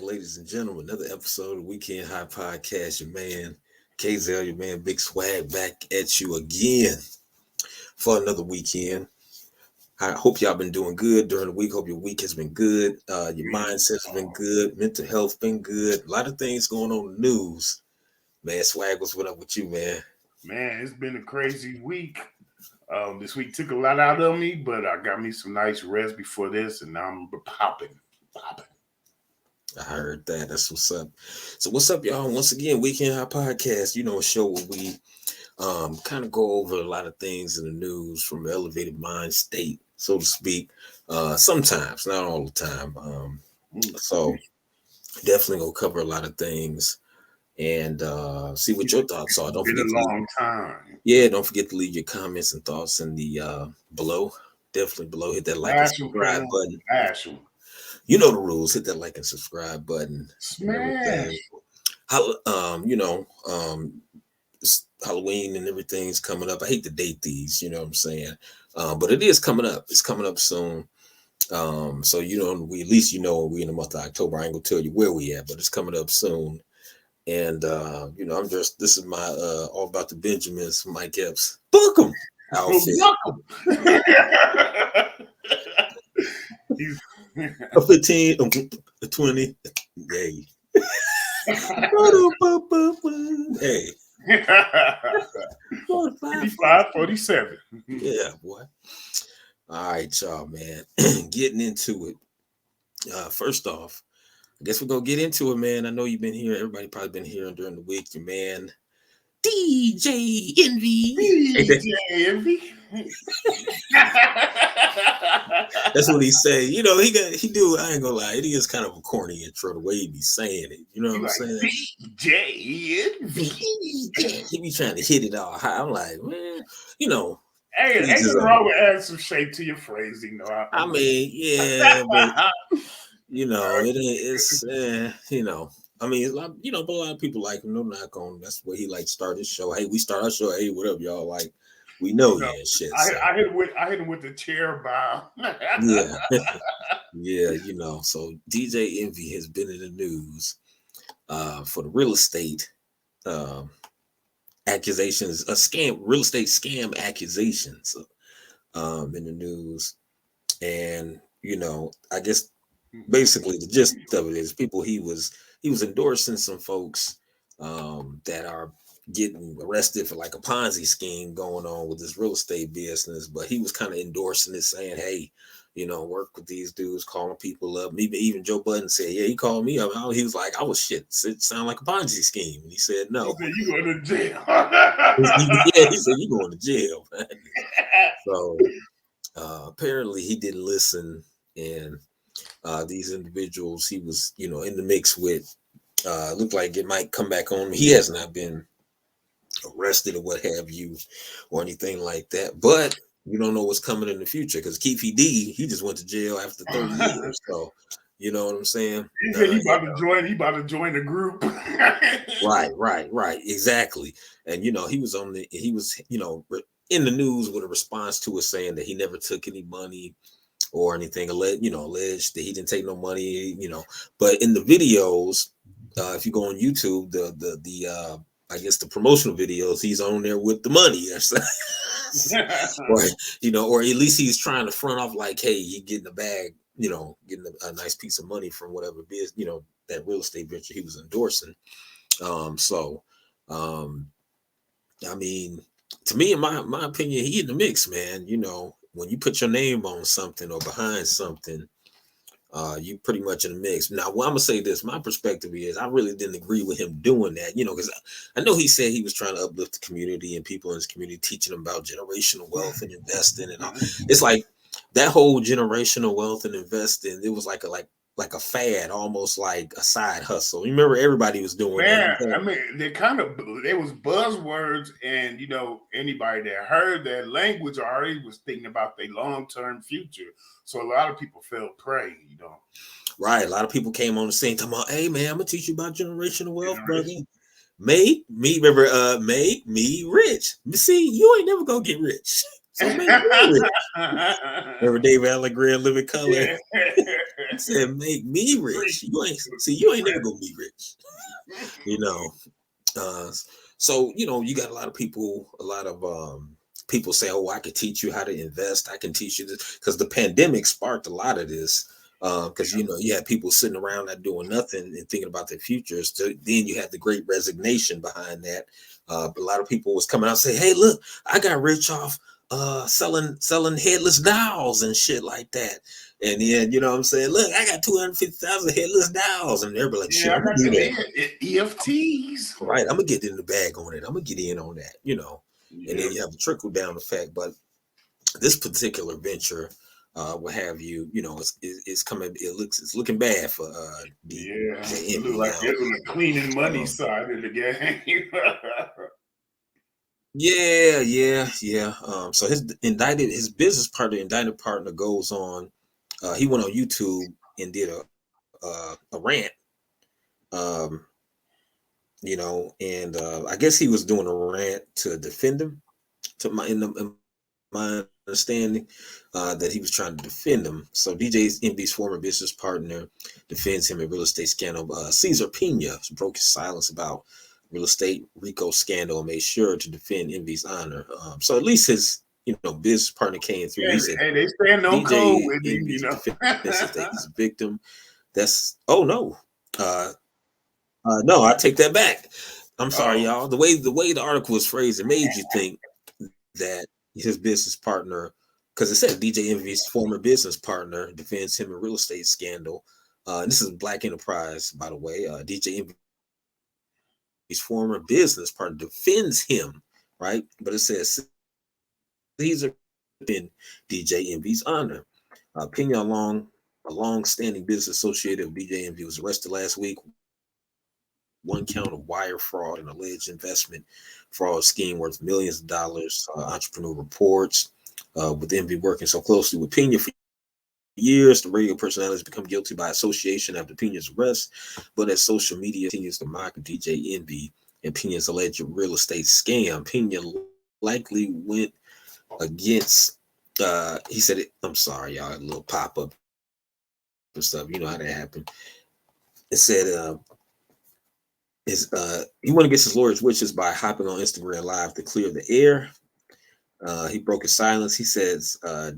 ladies and gentlemen. Another episode of Weekend High Podcast. Your man KZL, your man Big Swag, back at you again for another weekend. I hope y'all been doing good during the week. Hope your week has been good. Your mindset has been good. Mental health been good. A lot of things going on in the news. Man, Swag, what's up with you, man? Man, it's been a crazy week. This week took a lot out of me, but I got me some nice rest before this, and now I'm popping. I heard that. That's what's up. So what's up, y'all? Once again, Weekend High Podcast, a show where we kind of go over a lot of things in the news from an elevated mind state, so to speak. Sometimes, not all the time. So definitely gonna cover a lot of things and see what your thoughts are. Don't forget a long time. Yeah, don't forget to leave your comments and thoughts in the below. Definitely below. Hit that like and subscribe button. You know the rules. Hit that like and subscribe button. Smash. Halloween and everything's coming up. I hate to date these, you know what I'm saying? But it is coming up. It's coming up soon. So we at least we in the month of October. I ain't gonna tell you where we at, but it's coming up soon. And this is my all about the Benjamins, Mike Epps. Book 'em outfit. A 15, a 20. Hey. Hey. 45, 47. Yeah, boy. All right, y'all, man. Getting into it. First off, I guess we're gonna get into it, man. I know you've been hearing, everybody probably been hearing during the week, your man DJ Envy. DJ Envy. That's what he say. He do. I ain't gonna lie. It is kind of a corny intro the way he be saying it. You know what I'm saying? DJ Envy. He be trying to hit it all high. I'm like, man, Hey, ain't nothing wrong with adding some shape to your phrasing, though. I mean, yeah, but it is. I mean, a lot, but a lot of people like him. No knock on him. That's where he like start his show. Hey, we start our show. Hey, what up, y'all? Like, we know, shit. I hit him with the chair bow. Yeah, yeah. So DJ Envy has been in the news for the real estate accusations, real estate scam accusations in the news, and I guess basically the gist of it is he was endorsing some folks that are getting arrested for like a Ponzi scheme going on with this real estate business, but he was kind of endorsing it, saying, hey, work with these dudes, calling people up. Maybe even Joe Budden said, yeah, he called me up. He was like, I was shit. It sounded like a Ponzi scheme. And he said, no. He said, you going to jail. He said, you going to jail. So apparently he didn't listen, and these individuals he was, in the mix with, looked like it might come back on. He has not been arrested or what have you, or anything like that. But you don't know what's coming in the future, because Keefy D, he just went to jail after 30 years. So you know what I'm saying? He said he about to join the group. Right. Exactly. And he was in the news with a response to it, saying that he never took any money or anything, alleged that he didn't take no money, but in the videos, if you go on YouTube, the I guess the promotional videos, he's on there with the money. or at least he's trying to front off like, hey, you getting a bag, getting a nice piece of money from whatever business, that real estate venture he was endorsing. I mean, to me, in my opinion, he in the mix, man. When you put your name on something or behind something, you pretty much in the mix. Now, I'm gonna say this. My perspective is I really didn't agree with him doing that, because I know he said he was trying to uplift the community and people in his community, teaching them about generational wealth and investing and all. It's like that whole generational wealth and investing. It was like a fad, almost like a side hustle. You remember everybody was doing that. I mean, there was buzzwords, and anybody that heard that language already was thinking about their long-term future. So a lot of people fell prey, Right. A lot of people came on the scene talking about, hey man, I'm gonna teach you about generational wealth, brother. Make me rich. See, you ain't never gonna get rich. So make me rich. Remember David Allen Greer, Living Color? Said make me rich. You ain't never gonna be rich. You know. Uh, so you got a lot of people, people say, "Oh, I could teach you how to invest. I can teach you this," because the pandemic sparked a lot of this. Because you had people sitting around not doing nothing and thinking about their futures. Then you had the Great Resignation behind that. But a lot of people was coming out and say, "Hey, look, I got rich off selling headless dolls and shit like that." And then you know what I'm saying, look, I got 250,000 headless dolls, and they're like, "Shit, Yeah, I'm I gonna got do them that." EFTs. Right, I'm gonna get in the bag on it. I'm gonna get in on that. And then Yep. you have the trickle down effect. But this particular venture, will have it's coming. It's looking bad for Yeah. DJ It look Envy like now. they're on the cleaning money Um, side of the game. yeah, yeah, yeah. So his business partner, indicted partner, goes on. He went on YouTube and did a rant. Um, and I guess he was doing a rant to defend him. In my understanding, that he was trying to defend him. So DJ Envy's former business partner defends him in real estate scandal. Cesar Pena broke his silence about real estate RICO scandal and made sure to defend Envy's honor. So at least his business partner came through. He said Hey, they stand on code DJ with him, Envy's defense is that he's a victim. That's oh no. Uh, no, I take that back. I'm sorry, Oh, y'all. The way the article was phrased, it made you think that his business partner, because it said DJ Envy's former business partner defends him in real estate scandal. This is Black Enterprise, by the way. DJ Envy's former business partner defends him, right? But it says Caesar in DJ Envy's honor. Pena, a long-standing business associate of DJ Envy, was arrested last week. One count of wire fraud and alleged investment fraud scheme worth millions of dollars. Entrepreneur reports, with Envy working so closely with Pena for years, the radio personality has become guilty by association after Pena's arrest. But as social media continues to mock DJ Envy and Pena's alleged real estate scam, Pena likely went against. He said, I'm sorry, y'all, a little pop up and stuff. You know how that happened. It said, he went against his lawyer's wishes by hopping on Instagram Live to clear the air. He broke his silence. He says, well,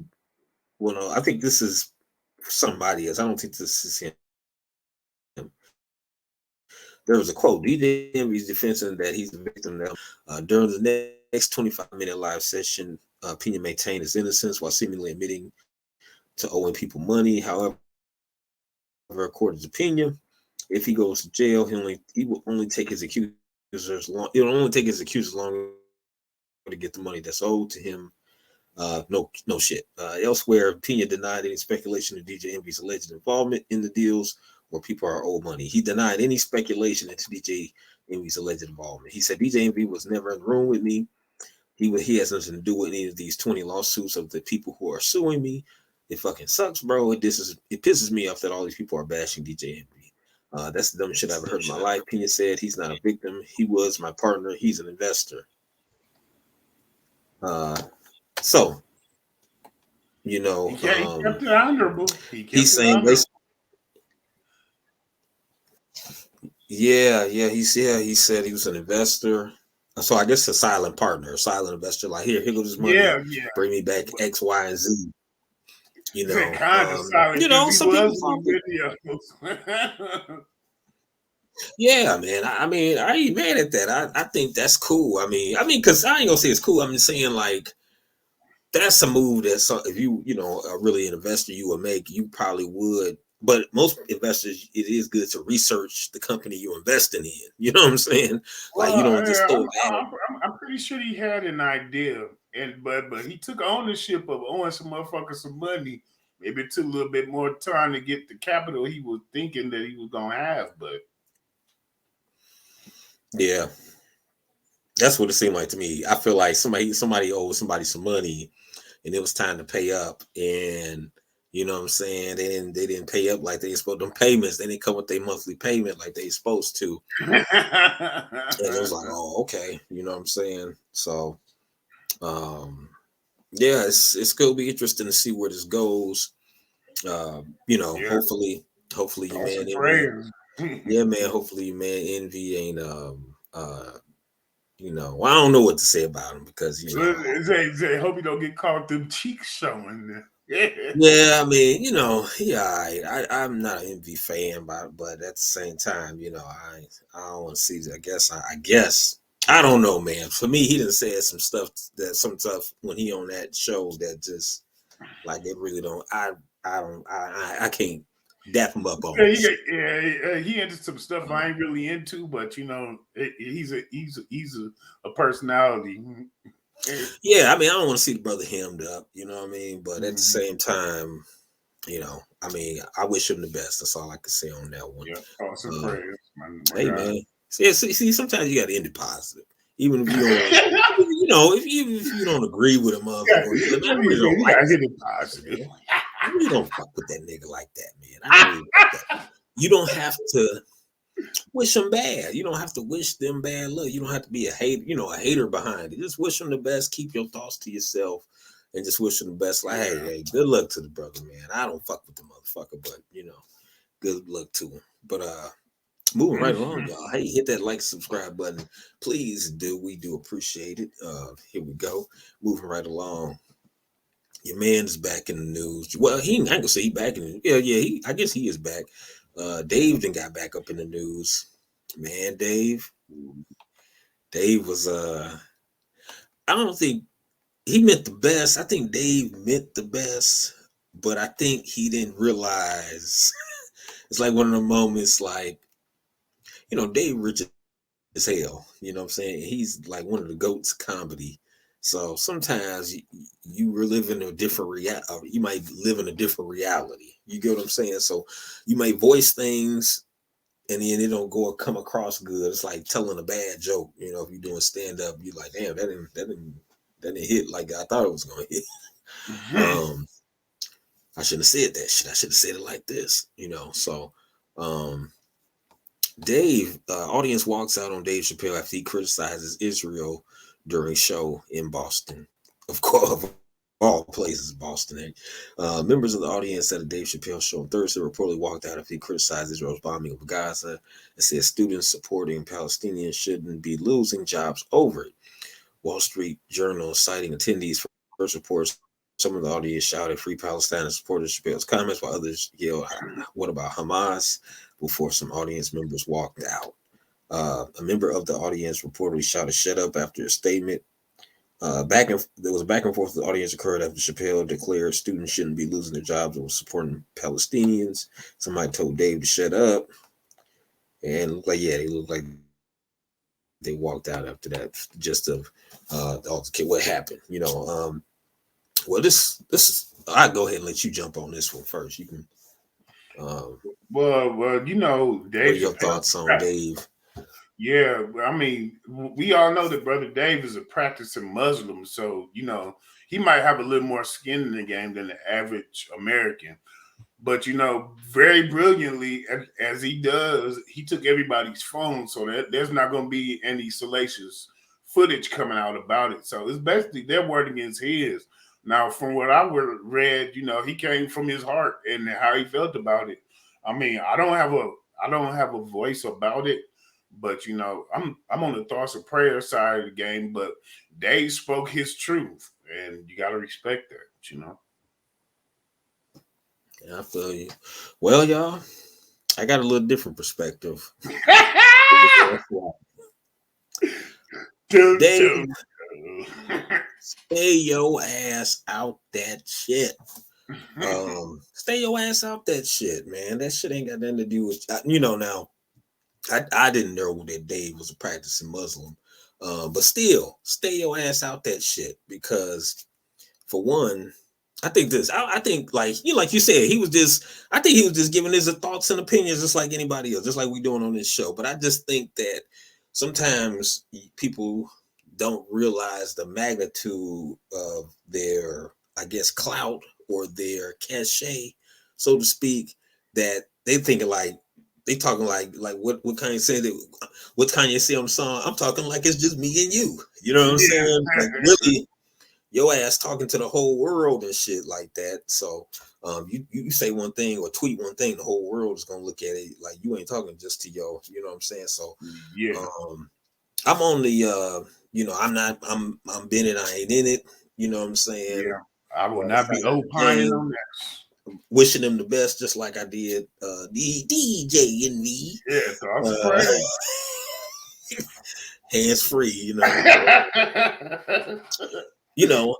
no, I think this is somebody else. I don't think this is him. There was a quote. DJ Envy's defending that he's a victim now. During the next 25-minute live session, Pena maintained his innocence while seemingly admitting to owing people money. However, according to Pena, if he goes to jail, he will only take his accusers long. It'll only take his accusers longer to get the money that's owed to him. No shit. Elsewhere, Pena denied any speculation of DJ Envy's alleged involvement in the deals where people are owed money. He denied any speculation into DJ Envy's alleged involvement. He said DJ Envy was never in the room with me. He has nothing to do with any of these 20 lawsuits of the people who are suing me. It fucking sucks, bro. It pisses me off that all these people are bashing DJ Envy. That's the dumbest shit I've ever heard in my life. Pena said he's not a victim. He was my partner. He's an investor. So, he kept it honorable. He kept he's it saying honorable. he said he was an investor. So I guess a silent partner, a silent investor. Like here goes this money, Yeah. bring me back X, Y, and Z. Kind of silent because he Some people was talk. in videos. Yeah, man. I ain't mad at that. I think that's cool. Because I ain't gonna say it's cool. I'm just saying like that's a move that if you are really an investor, you would make. You probably would. But most investors, it is good to research the company you're investing in. You know what I'm saying? Like you Well, don't just throw it out. I'm pretty sure he had an idea, but he took ownership of owing some motherfuckers some money. Maybe it took a little bit more time to get the capital he was thinking that he was gonna have, but Yeah, that's what it seemed like to me. I feel like somebody owed somebody some money, and it was time to pay up. And you know what I'm saying? They didn't pay up like they supposed. Them payments, they didn't come with their monthly payment like they supposed to. And it was like, oh, okay, you know what I'm saying? So, yeah, it's gonna be interesting to see where this goes. Yeah. hopefully your Thoughts man and Envy, prayers. yeah, man, hopefully your man Envy ain't well, I don't know what to say about him because They hope you don't get caught them cheeks showing. Yeah. yeah, I mean, yeah, I'm not an Envy fan, but at the same time, I don't want to see. I guess I don't know, man. For me, he done said some stuff when he on that show that just like it really don't. I can't dap him up on Yeah, this. he into some stuff I ain't really into, but he's a personality. Yeah, I mean, I don't want to see the brother hemmed up. You know what I mean? But at the Mhm. same time, I mean, I wish him the best. That's all I can say on that one. Yeah, thoughts and Um, prayers, my hey, God. man. See, sometimes you got to end it positive, even if you don't like. If you don't agree with a Yeah, motherfucker, you man, I that really nigga said don't you like gotta that hit it nigga, positive. man. I really don't fuck with that nigga like that, man. I really like that. You don't have to wish them bad. You don't have to wish them bad luck. You don't have to be a hater behind it. Just wish them the best. Keep your thoughts to yourself, and just wish them the best. Like, Yeah. hey, good luck to the brother, man. I don't fuck with the motherfucker, but good luck to him. But moving right along, y'all. Hey, hit that like, subscribe button, please do. We do appreciate it. Here we go. Moving right along. Your man's back in the news. Well, I ain't gonna say he back in the yeah. I guess he is back. Dave then got back up in the news. Man, Dave was I don't think he meant the best. I think Dave meant the best, but I think he didn't realize it's like one of the moments like, Dave rich as hell. You know what I'm saying? He's like one of the goats of comedy. So sometimes you live in a different you might live in a different reality. You get what I'm saying? So you may voice things and then it don't come across good. It's like telling a bad joke. If you're doing stand up, you're like, damn, that didn't hit like I thought it was gonna hit. Um, I shouldn't have said that shit. I should have said it like this. So Dave, audience walks out on Dave Chappelle after he criticizes Israel during show in Boston. Of course, of all places, Boston. Members of the audience at a Dave Chappelle show on Thursday reportedly walked out after he criticized Israel's bombing of Gaza and said students supporting Palestinians shouldn't be losing jobs over it. Wall Street Journal, citing attendees' first reports, some of the audience shouted "Free Palestine" and supported Chappelle's comments, while others yelled, "What about Hamas?" before some audience members walked out. A member of the audience reportedly shouted "Shut up" after a statement. There was a back and forth. The audience occurred after Chappelle declared students shouldn't be losing their jobs over supporting Palestinians. Somebody told Dave to shut up, and they looked like they walked out after that. Just of what happened, Well, this is. I'll go ahead and let you jump on this one first. You can. Um, well, what Dave are your Chappelle. thoughts on Dave? Yeah, I mean, we all know that Brother Dave is a practicing Muslim, so he might have a little more skin in the game than the average American. But very brilliantly as he does, he took everybody's phone, so that there's not going to be any salacious footage coming out about it. So it's basically their word against his. Now, from what I read, he came from his heart and how he felt about it. I mean, I don't have a voice about it, but I'm on the thoughts of prayer side of the game. But Dave spoke his truth, and you got to respect that. Yeah, I feel you. Well, y'all, I got a little different perspective. Dun, Dave, dun. stay your ass out that shit. Stay your ass out that shit, man. That shit ain't got nothing to do with now. I didn't know that Dave was a practicing Muslim, but still, stay your ass out that shit because, for one, I think this. I think like you said, he was just. I think he was just giving his thoughts and opinions, just like anybody else, just like we doing on this show. But I just think that sometimes people don't realize the magnitude of their, I guess, clout or their cachet, so to speak. That they thinking like they talking like what Kanye said that what Kanye said on the song. I'm talking like it's just me and you. You know what I'm Yeah. saying? Like really your ass talking to the whole world and shit like that. So You say one thing or tweet one thing, the whole world is gonna look at it like you ain't talking just to your, you know what I'm saying? So Yeah. um I'm on the I'm been it, I ain't in it, you know what I'm saying? Yeah. I will If not I be got the opining game, on that. wishing them the best, just like I did DJ and me. Yeah, thoughts of Uh praise. hands free,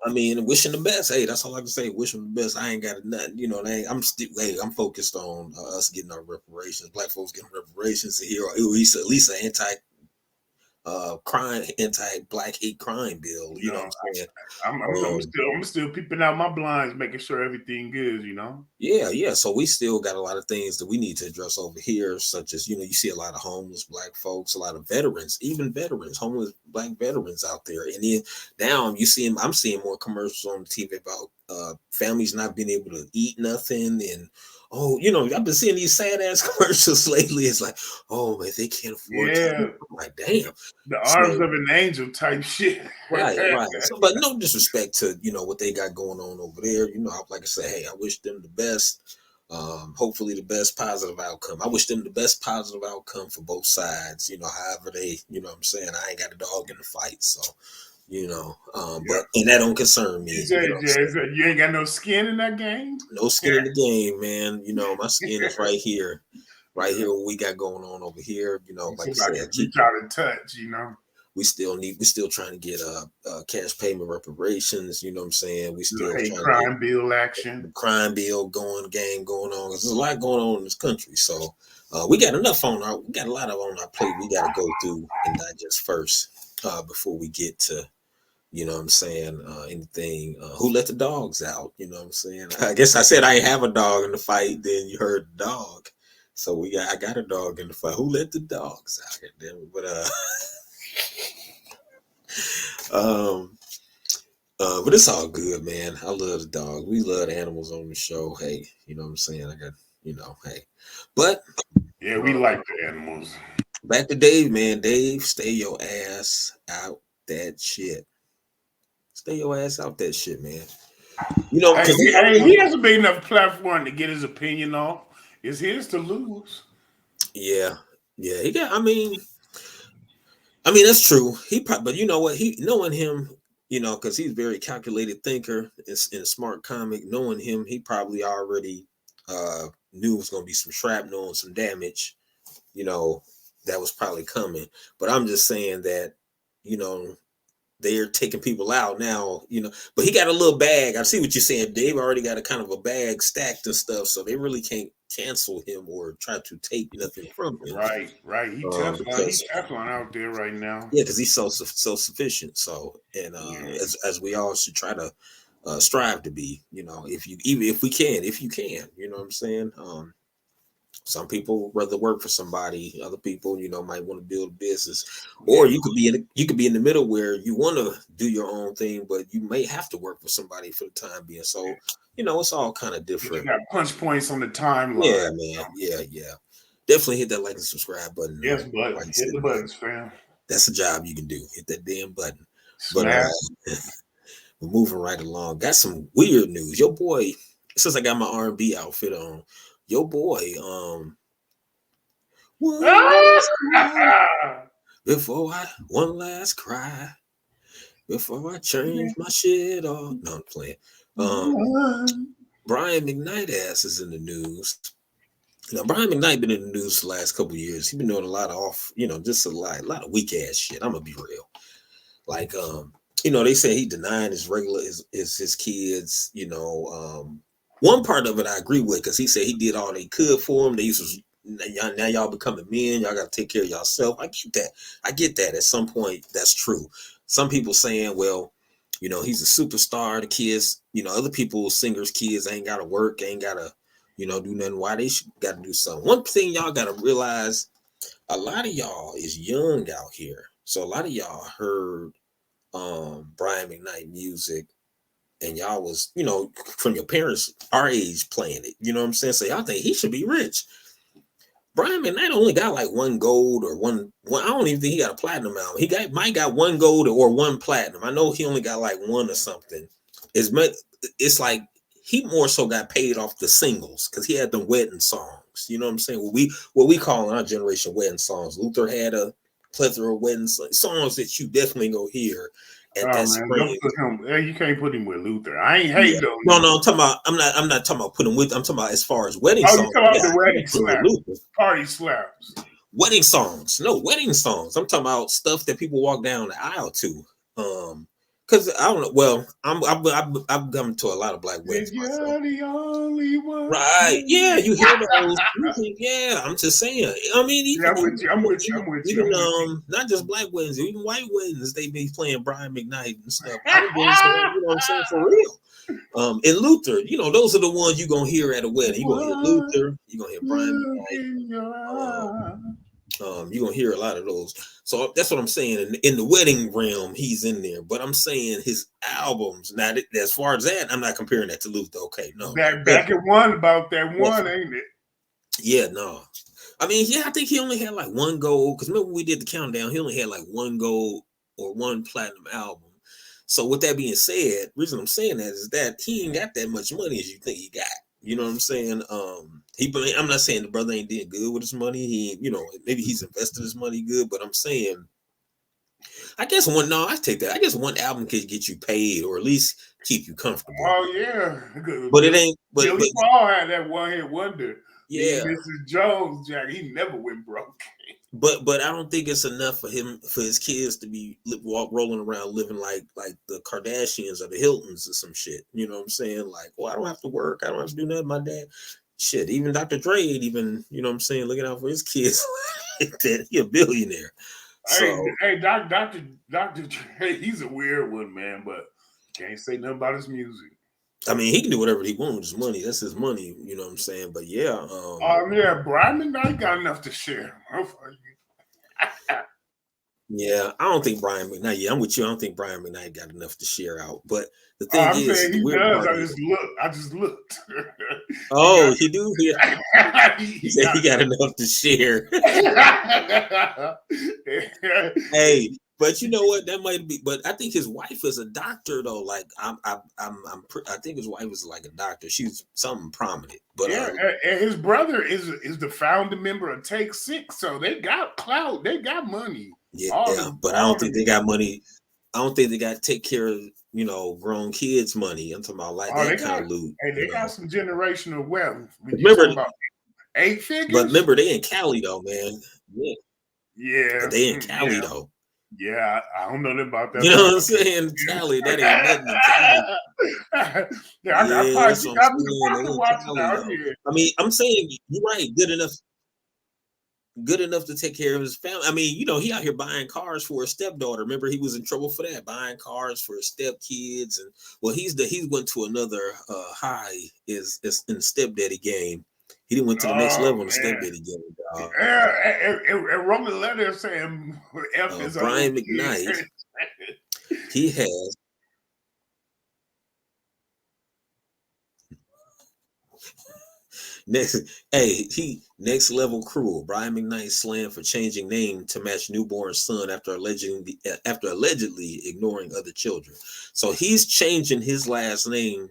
I mean, wishing the best. Hey, that's all I can say. Wish them the best. I ain't got nothing. I'm still. Hey, I'm focused on us getting our reparations. Black folks getting reparations here, or at least an crime, anti black hate crime bill. You know what No, I'm saying? Um, I'm still peeping out my blinds, making sure everything good. Yeah, yeah. So we still got a lot of things that we need to address over here, such as, you see a lot of homeless black folks, a lot of veterans, even veterans, homeless black veterans out there. And then now I'm seeing more commercials on the TV about families not being able to eat nothing. And I've been seeing these sad ass commercials lately. It's like, oh man, they can't afford to eat. Yeah, I'm like, damn. the arms So of an angel type shit. right, right. So, but no disrespect to what they got going on over there. Like I said, hey, I wish them the best. Hopefully the best positive outcome. I wish them the best positive outcome for both sides. However they, what I'm saying, I ain't got a dog in the fight, so Yeah. but and that don't concern me. You ain't got no skin in that game. No skin in the game, man. My skin is right here, right Yeah. here. What we got going on over here. Like I Somebody said, reach out and touch. we still trying to get cash payment reparations, you know what I'm saying? We Little still hate trying to get crime bill the action. crime bill game going on. There's a lot going on in this country. So we got we got a lot on our plate we gotta go through and digest first before we get to, you know what I'm saying, anything. Who let the dogs out? You know what I'm saying? I guess I said I ain't have a dog in the fight, then you heard the dog. So I got a dog in the fight. Who let the dogs out? Damn it. But um, but it's all good, man. I love the dog. We love the animals on the show. Hey, you know what I'm saying? I got, hey. But Yeah, we uh, like the animals. back to Dave, man. Dave, stay your ass out that shit. Stay your ass out that shit, man. Hey, Because he has a big enough platform to get his opinion off. It's his to lose. yeah, yeah. He got. I mean that's true. But you know what? Knowing him, because he's a very calculated thinker and a smart comic. Knowing him, he probably already knew it was going to be some shrapnel and some damage. You know, that was probably coming. But I'm just saying that, you know, they're taking people out now. But he got a little bag. I see what you're saying. Dave already got a kind of a bag stacked and stuff, so they really can't cancel him or try to take nothing from him. Right. He Because Teflon out there right now. yeah, because he's so sufficient. So, and Yeah. as we all should try to strive to be, if you can, you know what I'm saying. Some people rather work for somebody. Other people, might want to build a business, or Yeah. you could be in the middle where you want to do your own thing, but you may have to work for somebody for the time being. So, it's all kind of But you different. got punch points on the Yeah, timeline. man. Yeah, yeah. Definitely hit that like and subscribe button. Yes, button. Like I Hit said, the man, buttons, fam. that's a job you can do. Hit that damn button. But Smash. we're moving right along. Got some weird news. Your boy, since I got my R&B outfit on, your boy, one last cry one last cry before I change my shit off. No, I'm playing. Brian McKnight ass is in the news. Brian McKnight been in the news the last couple of years. He been doing a lot of just a lot of weak ass shit. I'm gonna be real. Like, they say he denying his kids. One part of it I agree with because he said he did all they could for him. They used to now y'all becoming men. Y'all got to take care of yourself. I get that. I get that. At some point, that's true. Some people saying, well, he's a superstar. The kids, other people, singers' kids ain't got to work, ain't got to, do nothing. Why they got to do something? One thing y'all got to realize: a lot of y'all is young out here, so a lot of y'all heard Brian McKnight music and y'all was, from your parents our age playing it. You know what I'm saying? So y'all think he should be rich. Brian McKnight only got like one gold or one. I don't even think he got a platinum album. Might got one gold or one platinum. I know he only got like one or something. It's like he more so got paid off the singles because he had the wedding songs. You know what I'm saying? What we call in our generation wedding songs. Luther had a plethora of wedding songs that you definitely go hear at Oh that man, don't spring. put him. You can't put him with Luther. I ain't Yeah. hating on No, him. no, I'm talking about. I'm not talking about putting with. I'm talking about as far as wedding Oh, you songs. talking about Yeah, the you wedding can put with slap, Luther. party slaps. Wedding songs, no wedding songs. I'm talking about stuff that people walk down the aisle to. Because I don't know. Well, I'm coming to a lot of black weddings myself. You're the only one. Right? Yeah, you hear those. Yeah, I'm just saying. I mean, Yeah, I'm with you. I'm with you. even, I'm with you. even I'm with you. not just black weddings, even white weddings, they be playing Brian McKnight and stuff. I done been to, you know what I'm saying, for real. And Luther, those are the ones you're gonna hear at a wedding. You're gonna hear One Luther, you're gonna hear Brian look McKnight, in your eye. you're gonna hear a lot of those. So that's what I'm saying. In the wedding realm, he's in there. But I'm saying his albums. Now, as far as that, I'm not comparing that to Luther. Okay, no, Back at one about that one, definitely. ain't it? Yeah, no. I mean, yeah, I think he only had like one gold. Because remember when we did the countdown, he only had like one gold or one platinum album. So with that being said, reason I'm saying that is that he ain't got that much money as you think he got. You know what I'm saying? I'm not saying the brother ain't did good with his money. He, maybe he's invested his money good, but I'm saying, I guess I take that. I guess one album could get you paid or at least keep you comfortable. Oh yeah, But it ain't. But Billy Paul had that one hit wonder. yeah. Mrs. Jones, Jack, he never went broke. But I don't think it's enough for his kids to be rolling around living like the Kardashians or the Hiltons or some shit. You know what I'm saying? Like, I don't have to work. I don't have to do nothing. My dad, shit. Even Dr. Dre, even looking out for his kids. He a billionaire. Hey, Doctor Dre, he's a weird one, man. But can't say nothing about his music. I mean, he can do whatever he wants with his money. That's his money. You know what I'm saying? But yeah. Yeah, Brian McKnight got enough to share. Yeah, I don't think Brian McKnight. Yeah, I'm with you. I don't think Brian McKnight got enough to share out. But the thing I'm is, saying the he weird does. part I is, just looked. he do. He said he got enough to share. Hey, but you know what? That might be. But I think his wife is a doctor, though. Like I think his wife is like a doctor. She's something prominent. But yeah, and his brother is the founding member of Take Six, so they got clout. They got money. Yeah, but I don't think they got money. I don't think they got to take care of grown kids' money. I'm talking about like that kind of loot. Hey, they got some generational wealth. When you Remember, talking about 8 figures, but remember they in Cali though, man. Yeah, but they in Cali though. Yeah, I don't know about that. You know what I'm saying? Cali, that ain't nothing in Cali. That's what I'm saying. Watch it out here. I mean, I'm saying you're right. Good enough to take care of his family. I mean, he out here buying cars for his stepdaughter. Remember, he was in trouble for that, buying cars for his stepkids. And he went to another high is in the stepdaddy game. He didn't went to the next level in the stepdaddy game. And wrote a letter saying F is Brian McKnight. He has. Next level cruel. Brian McKnight slammed for changing name to match newborn son after allegedly ignoring other children. So he's changing his last name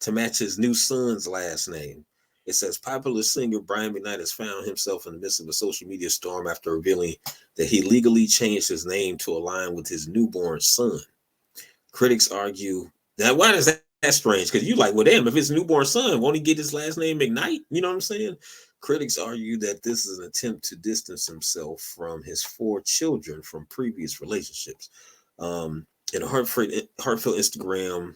to match his new son's last name. It says popular singer Brian McKnight has found himself in the midst of a social media storm after revealing that he legally changed his name to align with his newborn son. Critics argue that why does that's strange? Because you like, well, damn, if it's a newborn son, won't he get his last name McKnight? You know what I'm saying? Critics argue that this is an attempt to distance himself from his 4 children from previous relationships. In a heartfelt Instagram,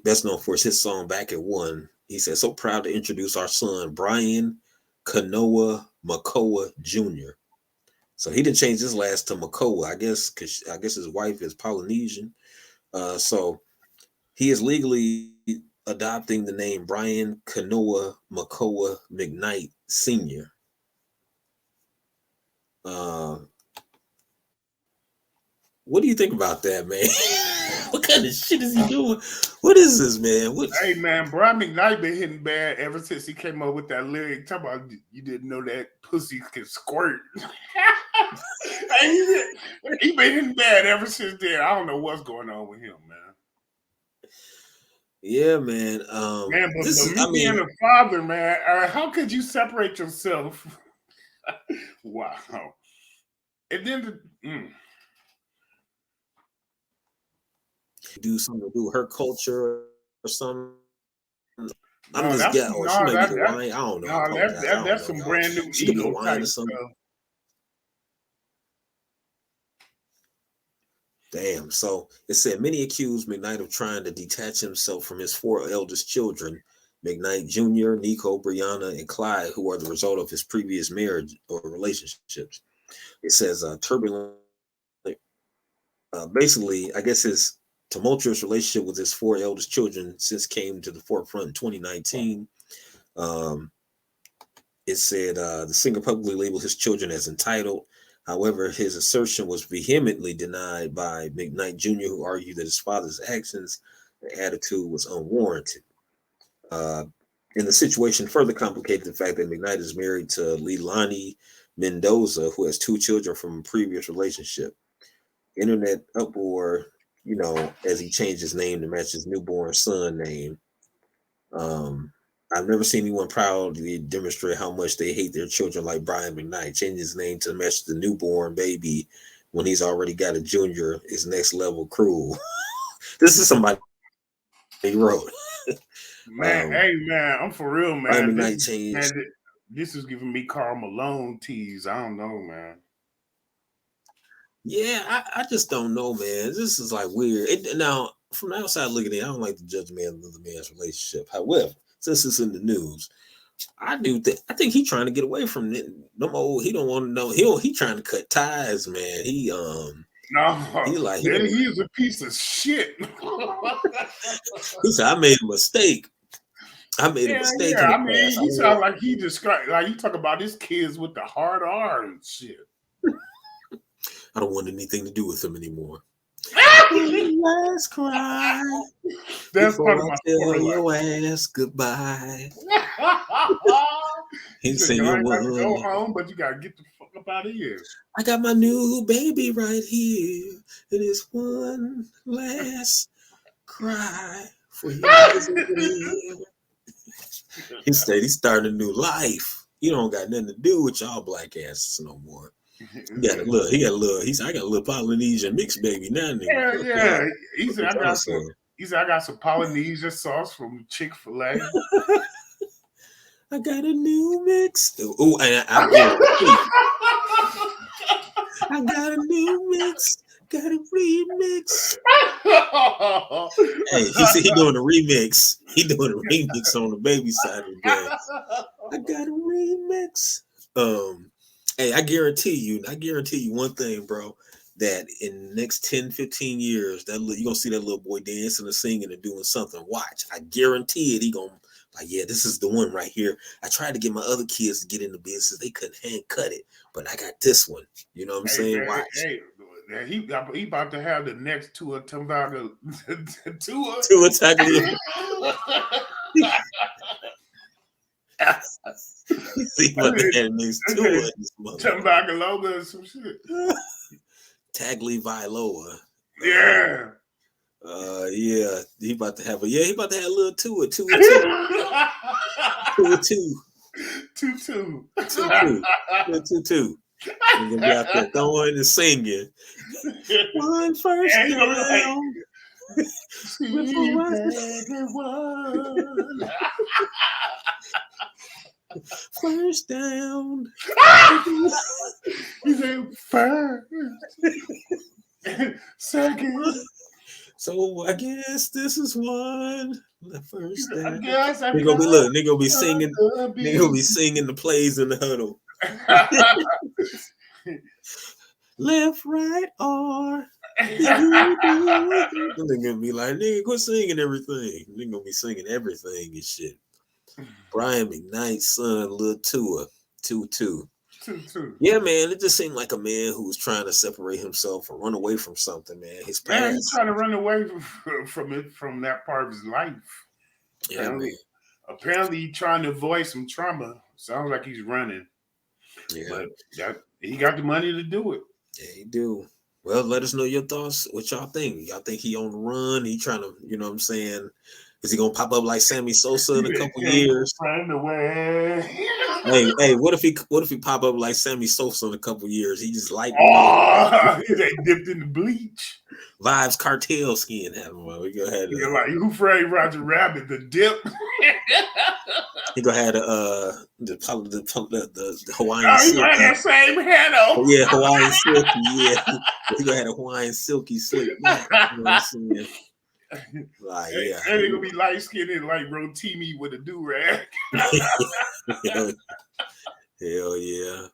best known for his song "Back at One," he said, "So proud to introduce our son Brian Kanoa Makoa Jr." So he didn't change his last to Makoa, I guess, because I guess his wife is Polynesian. So he is legally adopting the name Brian Kanoa Makoa McKnight Sr. What do you think about that, man? What kind of shit is he doing? What is this, man? Hey, man, Brian McKnight been hitting bad ever since he came up with that lyric talking about you didn't know that pussy can squirt. He been hitting bad ever since then. I don't know what's going on with him, man. Yeah, man. Man, This but is, me I being mean, a father, man, how could you separate yourself? Wow. And then do something to do with her culture or something. I'm no, just that's getting, or she no may be that Hawaiian. I don't know. I no apologize. I don't that's know, some y'all. brand new She could be ego Hawaiian or type something. stuff. Damn. So it said many accused McKnight of trying to detach himself from his four eldest children, McKnight Jr., Nico, Brianna, and Clyde, who are the result of his previous marriage or relationships. It says turbulent. Basically, I guess his tumultuous relationship with his four eldest children since came to the forefront in 2019. Um, it said the singer publicly labeled his children as entitled. However, his assertion was vehemently denied by McKnight Jr., who argued that his father's actions and attitude was unwarranted. Uh, and the situation further complicated the fact that McKnight is married to Leilani Mendoza, who has two children from a previous relationship. Internet uproar, as he changed his name to match his newborn son name. Um, I've never seen anyone proudly demonstrate how much they hate their children like Brian McKnight. Changing his name to match the newborn baby when he's already got a junior is next level cruel. This is somebody wrote. Man, Um, hey man, I'm for real, Brian man. McKnight changed. This is giving me Karl Malone tease. I don't know, man. Yeah, I just don't know, man. This is like weird. Now, from the outside looking in, I don't like to judge man of the man's relationship. However, since it's in the news, I think he trying to get away from them old. He don't want to know. He trying to cut ties, man. No, He like then he's a piece of shit. he said I made a mistake. I made a Yeah, mistake yeah. in the I mean, past. he sounds like he described like you talk about his kids with the hard R and shit. I don't want anything to do with him anymore. One last cry That's part before of I my tell storyline. your ass goodbye. He He said, said "Y'all you ain't got to go won. home, but you got to get the fuck up out of here." I got my new baby right here. It is one last cry for your misery. He said he's starting a new life. He don't got nothing to do with y'all black asses no more. He got a little. He got a little. He said I got a little Polynesian mixed baby now, nigga. Yeah, Fuck yeah. y'all. He Fuck said, what "I y'all got some." saying. He said, "I got some Polynesian sauce from Chick-fil-A." I got a new mix. Oh, and I guarantee. I got a new mix. Got a remix. Hey, he said he doing a remix. He doing a remix on the baby side of the game. I got a remix. Um, hey, I guarantee you one thing, bro, that in the next 10, 15 years, you're gonna see that little boy dancing and singing and doing something. Watch. I guarantee it, he gonna like, yeah, this is the one right here. I tried to get my other kids to get in the business, they couldn't hand cut it, but I got this one. You know what I'm Hey saying? man, Watch. hey, he about to have the next tour Tumbaga tour. To exactly. You see what the enemies to it, this motherfucker. Tumbaga or some shit. Tagli Viloa. Yeah. Yeah, he about to have a little two or two or two. Two or two. Tutu. Two two. Two two. We're gonna be out there throwing and singing. One first And he gonna be like, down. see everyone. First down. He said first, second. So I guess this is one. The first I down. guess I They gonna be got look. They gonna be singing. the They gonna beat. be singing the plays in the huddle. Left, right, or they're gonna be like, nigga, quit singing everything. They're gonna be singing everything and shit. Brian McKnight's son, Lil Tua, 2-2. Tutu. Yeah, man, it just seemed like a man who was trying to separate himself or run away from something, man. His Man, he's past. trying to run away from that part of his life. Yeah, Apparently, man. apparently, he's trying to avoid some trauma. Sounds like he's running, Yeah, but he got the money to do it. yeah, he do. Well, let us know your thoughts. What y'all think? Y'all think he on the run? He trying to, you know what I'm saying? Is he gonna pop up like Sammy Sosa in a You couple can't years? find a way. Hey, what if he pop up like Sammy Sosa in a couple years? He just light red, Oh, he ain't dipped in the bleach. Vibes Cartel skin having one. We gonna have Yeah, like Who Framed Roger Rabbit, the dip. he gonna have the Hawaiian Oh, he got silky. that same head on. Yeah, Hawaiian silky. Yeah, he gonna have a Hawaiian silky slick back. You know what I'm saying? Like, yeah. And he gonna be light skinned like Rotimi with a do rag. Hell yeah.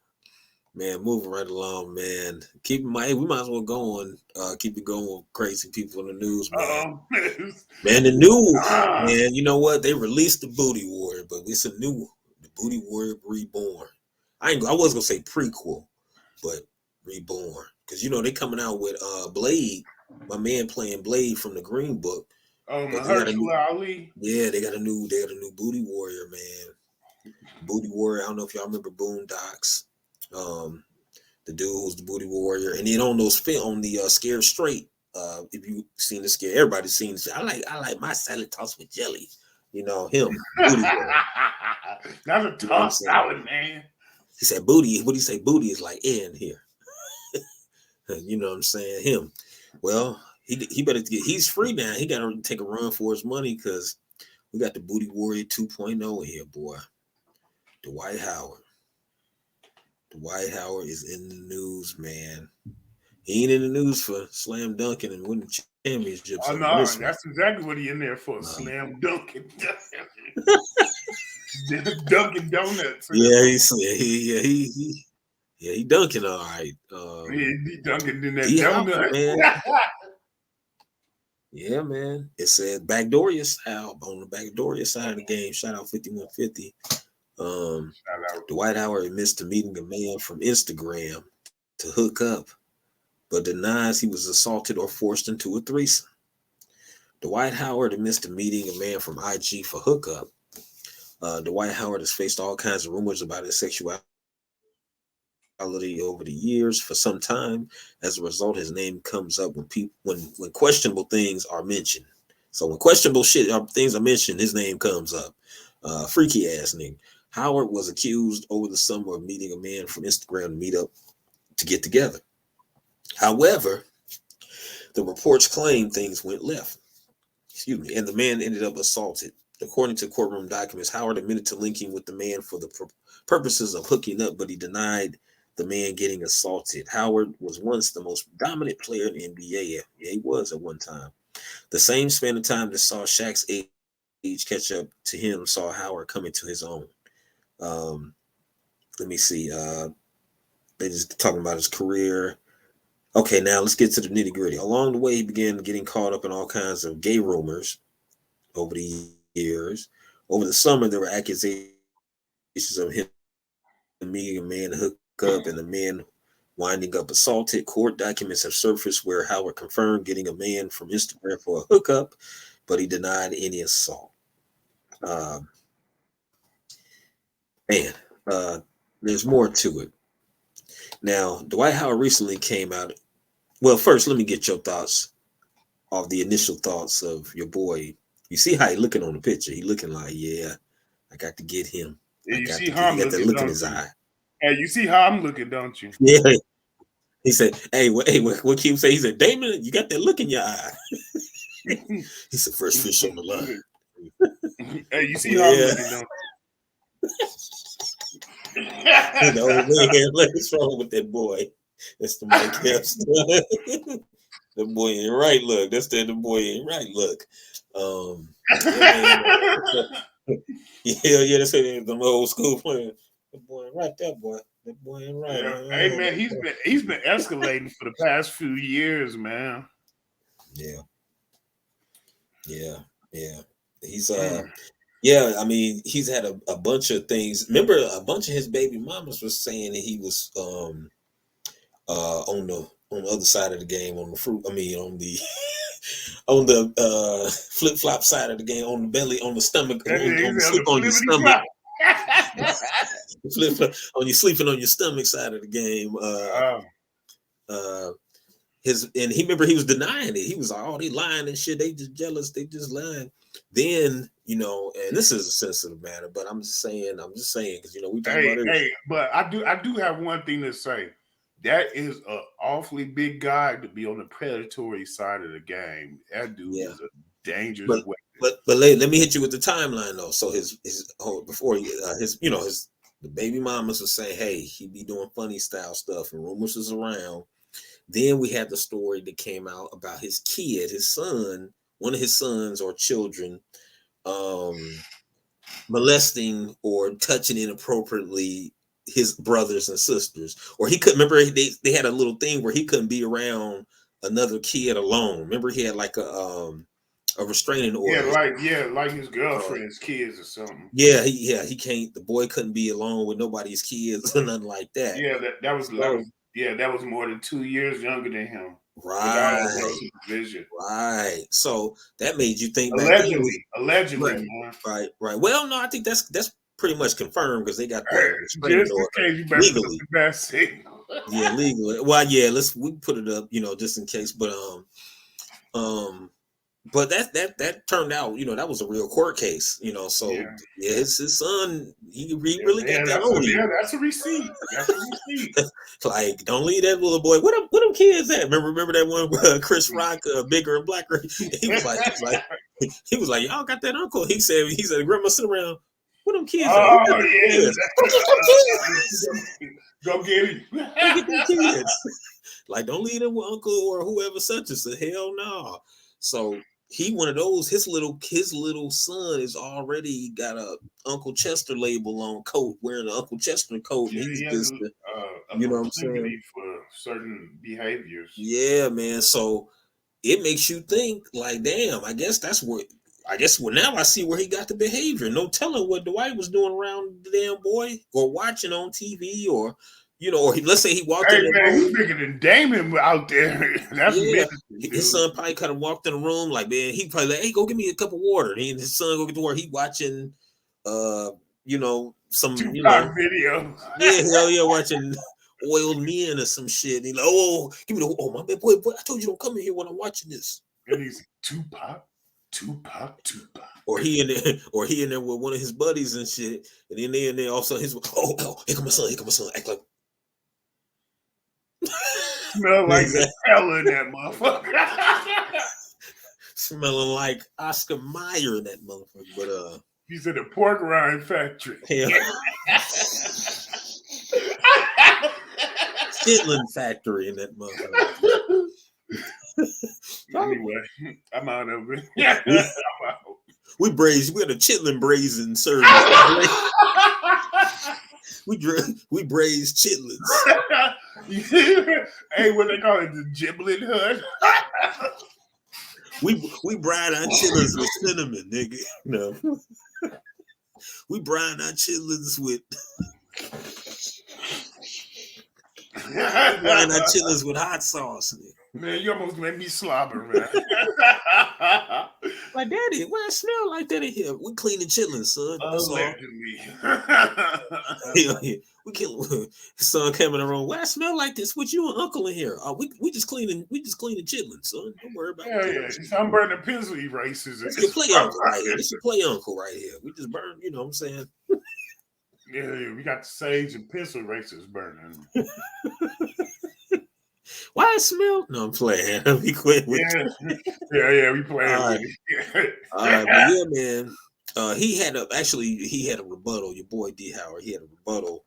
Man, moving right along, man. Keep in mind, we might as well go on, keep it going with crazy people in the news, man. Man, the news, man, you know what? They released the Booty Warrior, but it's a new the Booty Warrior Reborn. I was gonna say prequel, but Reborn. Because you know they coming out with Blade, my man playing Blade from the Green Book. Mahershala Ali. Yeah, they got a new Booty Warrior, man. Booty Warrior. I don't know if y'all remember Boondocks. The dude who's the Booty Warrior, and then on those on the Scared Straight. If you seen the Scare, everybody's seen this. I like my salad tossed with jelly. You know him. Booty Warrior. That's a tough salad, man. He said booty. What do you say? Booty is like air in here. You know what I'm saying? Him. Well, he better get. He's free now. He got to take a run for his money because we got the Booty Warrior 2.0 here, boy. Dwight Howard. Dwight Howard is in the news, man. He ain't in the news for slam dunking and winning championships. Oh no, that's exactly what he in there for. Slam dunking. Dunkin' Donuts. Yeah, he dunking all right. He dunking in that donut, man. Yeah, man. It said Backdoria style on the Backdoria side of the game. Shout out 5150. Dwight Howard admits to meeting a man from Instagram to hook up, but denies he was assaulted or forced into a threesome. Dwight Howard admits to meeting a man from IG for hookup. Dwight Howard has faced all kinds of rumors about his sexuality over the years for some time. As a result, his name comes up when questionable things are mentioned. So when questionable things are mentioned, his name comes up. Freaky ass nigga. Howard was accused over the summer of meeting a man from Instagram to meet up to get together. However, the reports claim things went left. And the man ended up assaulted. According to courtroom documents, Howard admitted to linking with the man for the purposes of hooking up, but he denied the man getting assaulted. Howard was once the most dominant player in the NBA. Yeah, he was at one time. The same span of time that saw Shaq's age catch up to him saw Howard come into his own. Let me see. They just talking about his career. Okay, now let's get to the nitty gritty. Along the way, he began getting caught up in all kinds of gay rumors over the years. Over the summer, there were accusations of him meeting a man to hook up and the man winding up assaulted. Court documents have surfaced where Howard confirmed getting a man from Instagram for a hookup, but he denied any assault. There's more to it. Now, Dwight Howard recently came out. Well, first, let me get your thoughts of the initial thoughts of your boy. You see how he looking on the picture? He looking like, yeah, I got to get him. Yeah, you see how I'm looking, that look in his eye. Hey, you see how I'm looking, don't you? Yeah. He said, hey, what Kim say? He said, Damon, you got that look in your eye. He said, first fish on the line. Hey, you see how I'm looking, don't you? What's wrong with that boy? That's the Mike Epps. The boy ain't right look. That's the boy ain't right look. Yeah, that's the old school plan. The boy ain't right, that boy. That boy ain't right. Yeah. Hey man, he's been escalating for the past few years, man. Yeah. He's yeah, I mean, he's had a bunch of things. Remember, a bunch of his baby mamas was saying that he was on the other side of the game, on the on the flip flop side of the game, on the belly, on the stomach, on your stomach. Flip flop on you sleeping on your stomach side of the game. his and he remember he was denying it. He was like, "Oh, they lying and shit. They just jealous. They just lying." Then and this is a sensitive matter, but I'm just saying because we talking about it. Hey, but I do have one thing to say. That is a awfully big guy to be on the predatory side of the game. That dude Yeah, is a dangerous but weapon. let me hit you with the timeline though. So before his the baby mamas was saying, hey, he be doing funny style stuff and rumors was around. Then we had the story that came out about his kid, his son, one of his sons or children, um, molesting or touching inappropriately his brothers and sisters. Or he couldn't remember they had a little thing where he couldn't be around another kid alone. Remember he had like a restraining order. Like his Uh, girlfriend's kids or something. he can't. The boy couldn't be alone with nobody's kids or nothing like that. Yeah, So that was more than 2 years younger than him without adult right, supervision. right. So that made you think back then. Allegedly, Right, man. right. Well, no, I think that's pretty much confirmed because they got the restraining Just in order case you better put legally. the best signal. Yeah, legally. Well, yeah. We put it up, just in case. Um, but that turned out, that was a real court case, So Yeah. yeah, his son, he really got that on him. That's a receipt. That's a receipt. Like, don't leave that little boy. What them kids at? Remember that one Chris Rock, bigger and blacker. He was like, y'all got that uncle. He said, grandma sit around. What them kids at? Who got Oh them yeah. kids? Go get them kids. Go get him. Go get them kids. Like, don't leave them with uncle or whoever such as. Hell no. So he one of those. His little son is already got a Uncle Chester label on coat, wearing an Uncle Chester coat, and Yeah, he's he has just, a you know what I'm saying? proclivity for certain behaviors. Yeah, man. So it makes you think, like, damn. I guess now I see where he got the behavior. No telling what Dwight was doing around the damn boy, or watching on TV, or let's say he walked Hey in the man, he's room. bigger than Damon out there. That's Yeah, menacing, his dude. son probably kind of walked in the room like, man, he probably like, hey, go get me a cup of water. And his son go get the water. He watching, some, Tupac video. yeah, hell yeah, watching oiled men or some shit. And he like, oh, give me my man, boy, I told you don't come in here when I'm watching this. And he's Tupac, Tupac, Tupac. Or he in there with one of his buddies and shit. And then they in there, all of a sudden, here come my son, act like. Smell like the hell in that motherfucker. Smelling like Oscar Mayer in that motherfucker. But He's in a pork rind factory. hell, Chitlin factory in that motherfucker. Anyway, I'm out of it. we, I'm out. we had a chitlin braising service. we braised chitlins. Hey, what they call it? The giblet hut. We brine our chitlins with cinnamon, nigga. No. We brine our chitlins with hot sauce, nigga. Man, you almost made me slobber, man. My daddy, why it smell like that in here? We cleaning chitlins, son. That's all. Allegedly. We kill his son came in the room. Why it smell like this? What you and uncle in here? We just cleaning chitlins, son. Don't worry about it. I'm burning pencil erasers. This your play uncle right here. This your play uncle right here. We just burn, you know what I'm saying? Yeah, we got the sage and pencil erasers burning. Why it smell? No, I'm playing. We quit with yeah, we playing with it. All right, but yeah, man. He had a rebuttal. Your boy D Howard, he had a rebuttal.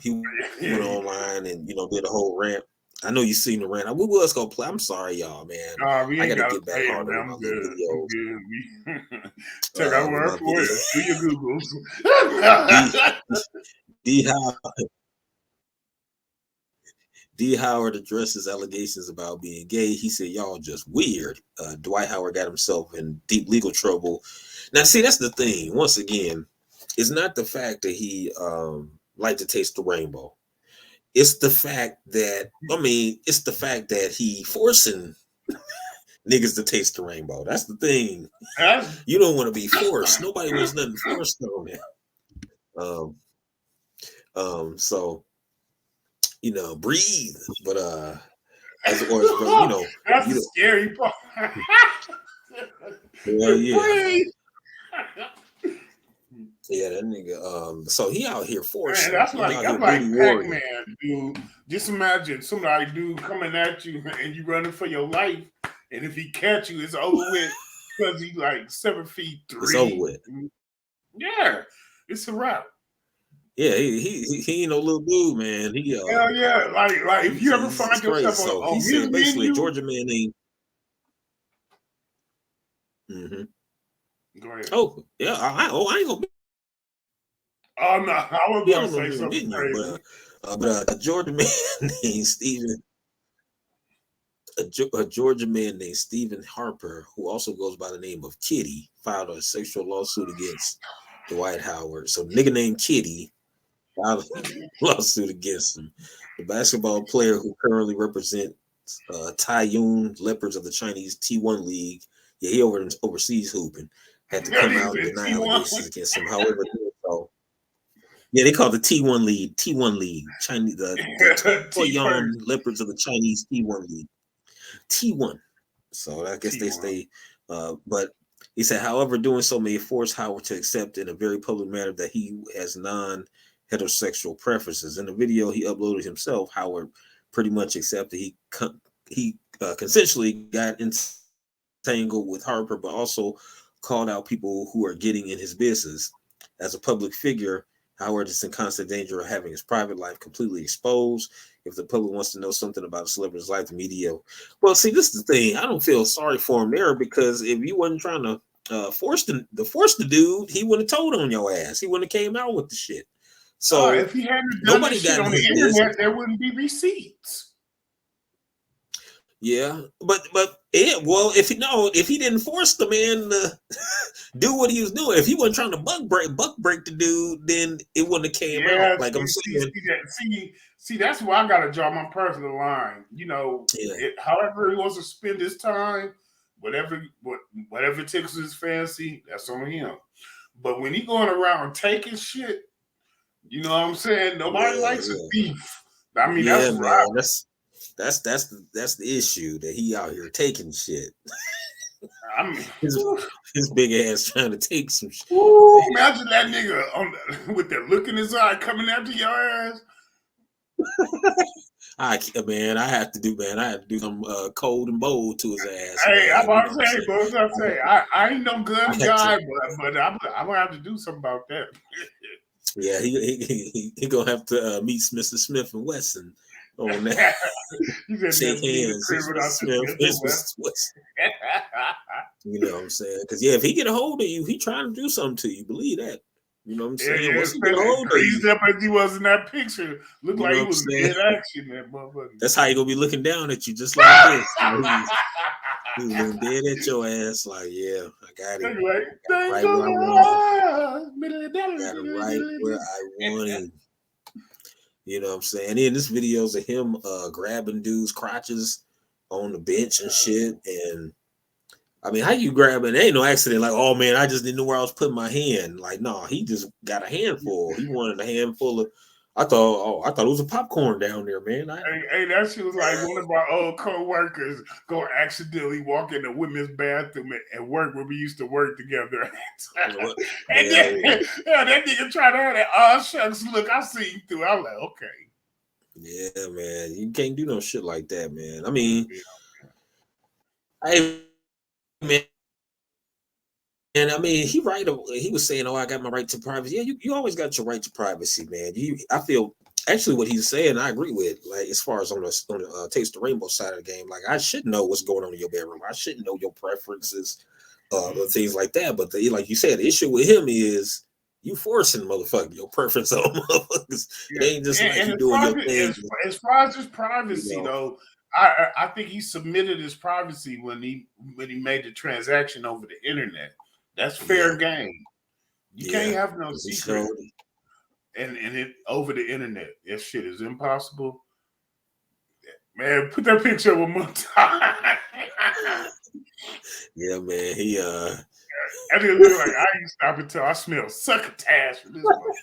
He went online and did a whole rant. I know you seen the rant. We was gonna play. I'm sorry, y'all, man. I gotta get back harder man. on my videos. We take our word for it. Do your Googles. D. Howard addresses allegations about being gay. He said, y'all just weird. Dwight Howard got himself in deep legal trouble. Now, see, that's the thing. Once again, it's not the fact that he liked to taste the rainbow. It's the fact that, he forcing niggas to taste the rainbow. That's the thing. You don't want to be forced. Nobody wants nothing forced on them. So, breathe. But as bro, you know, that's the scary part. yeah. Yeah, that nigga. So he out here forcing. Man, He out here that's duty like warrior. Pac-Man, dude. Just imagine somebody dude coming at you and you running for your life, and if he catch you, it's over with because he like 7'3". It's over with. Yeah, it's a wrap. Yeah, he ain't no little dude, man. Hell yeah, like if you ever he's find crazy. yourself So he on his said basically a menu, Georgia man named. Mm-hmm. go ahead. Oh yeah, I ain't gonna Oh no, I was be gonna on no say something menu, crazy. but a Georgia man named Stephen. A Georgia man named Stephen Harper, who also goes by the name of Kitty, filed a sexual lawsuit against Dwight Howard. So nigga named Kitty filed a lawsuit against him. The basketball player who currently represents Taiyuan Leopards of the Chinese T1 League, yeah, he overseas hooping, had to come out and deny allegations against him. However, so, yeah, they call it the T1 League, Chinese, the Taiyuan Leopards of the Chinese T1 League, T1. So I guess they stay, but he said, however, doing so may force Howard to accept in a very public manner that he has non-heterosexual preferences. In the video he uploaded himself, Howard pretty much accepted he consensually got entangled with Harper, but also called out people who are getting in his business. As a public figure, Howard is in constant danger of having his private life completely exposed. If the public wants to know something about a celebrity's life, the media. Well, see, this is the thing. I don't feel sorry for him there because if you wasn't trying to force the dude, he wouldn't have told on your ass. He wouldn't have came out with the shit. So if he hadn't done nobody that shit got on the internet, there wouldn't be receipts. Yeah, but if he didn't force the man to do what he was doing, if he wasn't trying to buck break the dude, then it wouldn't have came out. Like I'm saying, see, that's where I gotta draw my personal line. You know, however he wants to spend his time, whatever tickles his fancy, that's on him. But when he going around taking shit, you know what I'm saying? Nobody likes a thief. I mean, that's right. That's the issue that he out here taking shit. I mean, his big ass trying to take some shit. Ooh, imagine that nigga with that look in his eye coming after your ass. I have to do some cold and bold to his ass. Hey, I'm about to say, I ain't no gun guy, but I'm gonna have to do something about that. Yeah, he gonna have to meet Mr. Smith and Wesson on that. Shake hands. You know what I'm saying? Because if he get a hold of you, he trying to do something to you. Believe that. You know what I'm saying? Once he get a hold of you, up as he was in that picture, looked like he was in action. That motherfucker. That's how he gonna be looking down at you, just like this. He's looking dead at your ass, like, yeah, I got it. Right where I want him. Got it right where I want him. You know what I'm saying? And this videos of him grabbing dudes' crotches on the bench and shit. And I mean, how you grab it? It ain't no accident. Like, oh man, I just didn't know where I was putting my hand. Like, no, he just got a handful. He wanted a handful of. I thought it was a popcorn down there, man. Hey, that shit was like one of our old co-workers go accidentally walk in the women's bathroom at work where we used to work together. And then that nigga tried to have that shucks look. I seen through. I was like, okay. Yeah, man. You can't do no shit like that, man. I mean, man. And I mean, he was saying, "Oh, I got my right to privacy." Yeah, you always got your right to privacy, man. I feel actually what he's saying, I agree with. Like as far as on the Taste the Rainbow side of the game, like I should know what's going on in your bedroom. I shouldn't know your preferences, things like that. But like you said, the issue with him is you forcing motherfucker your preference on motherfuckers. It ain't just like you doing your thing. As far as his privacy, though, I think he submitted his privacy when he made the transaction over the internet. That's fair game. You can't have no secret. And it over the internet. That shit is impossible. Man, put that picture up one more time. Yeah, man. I didn't look like I ain't stop until I smell succotash from this one.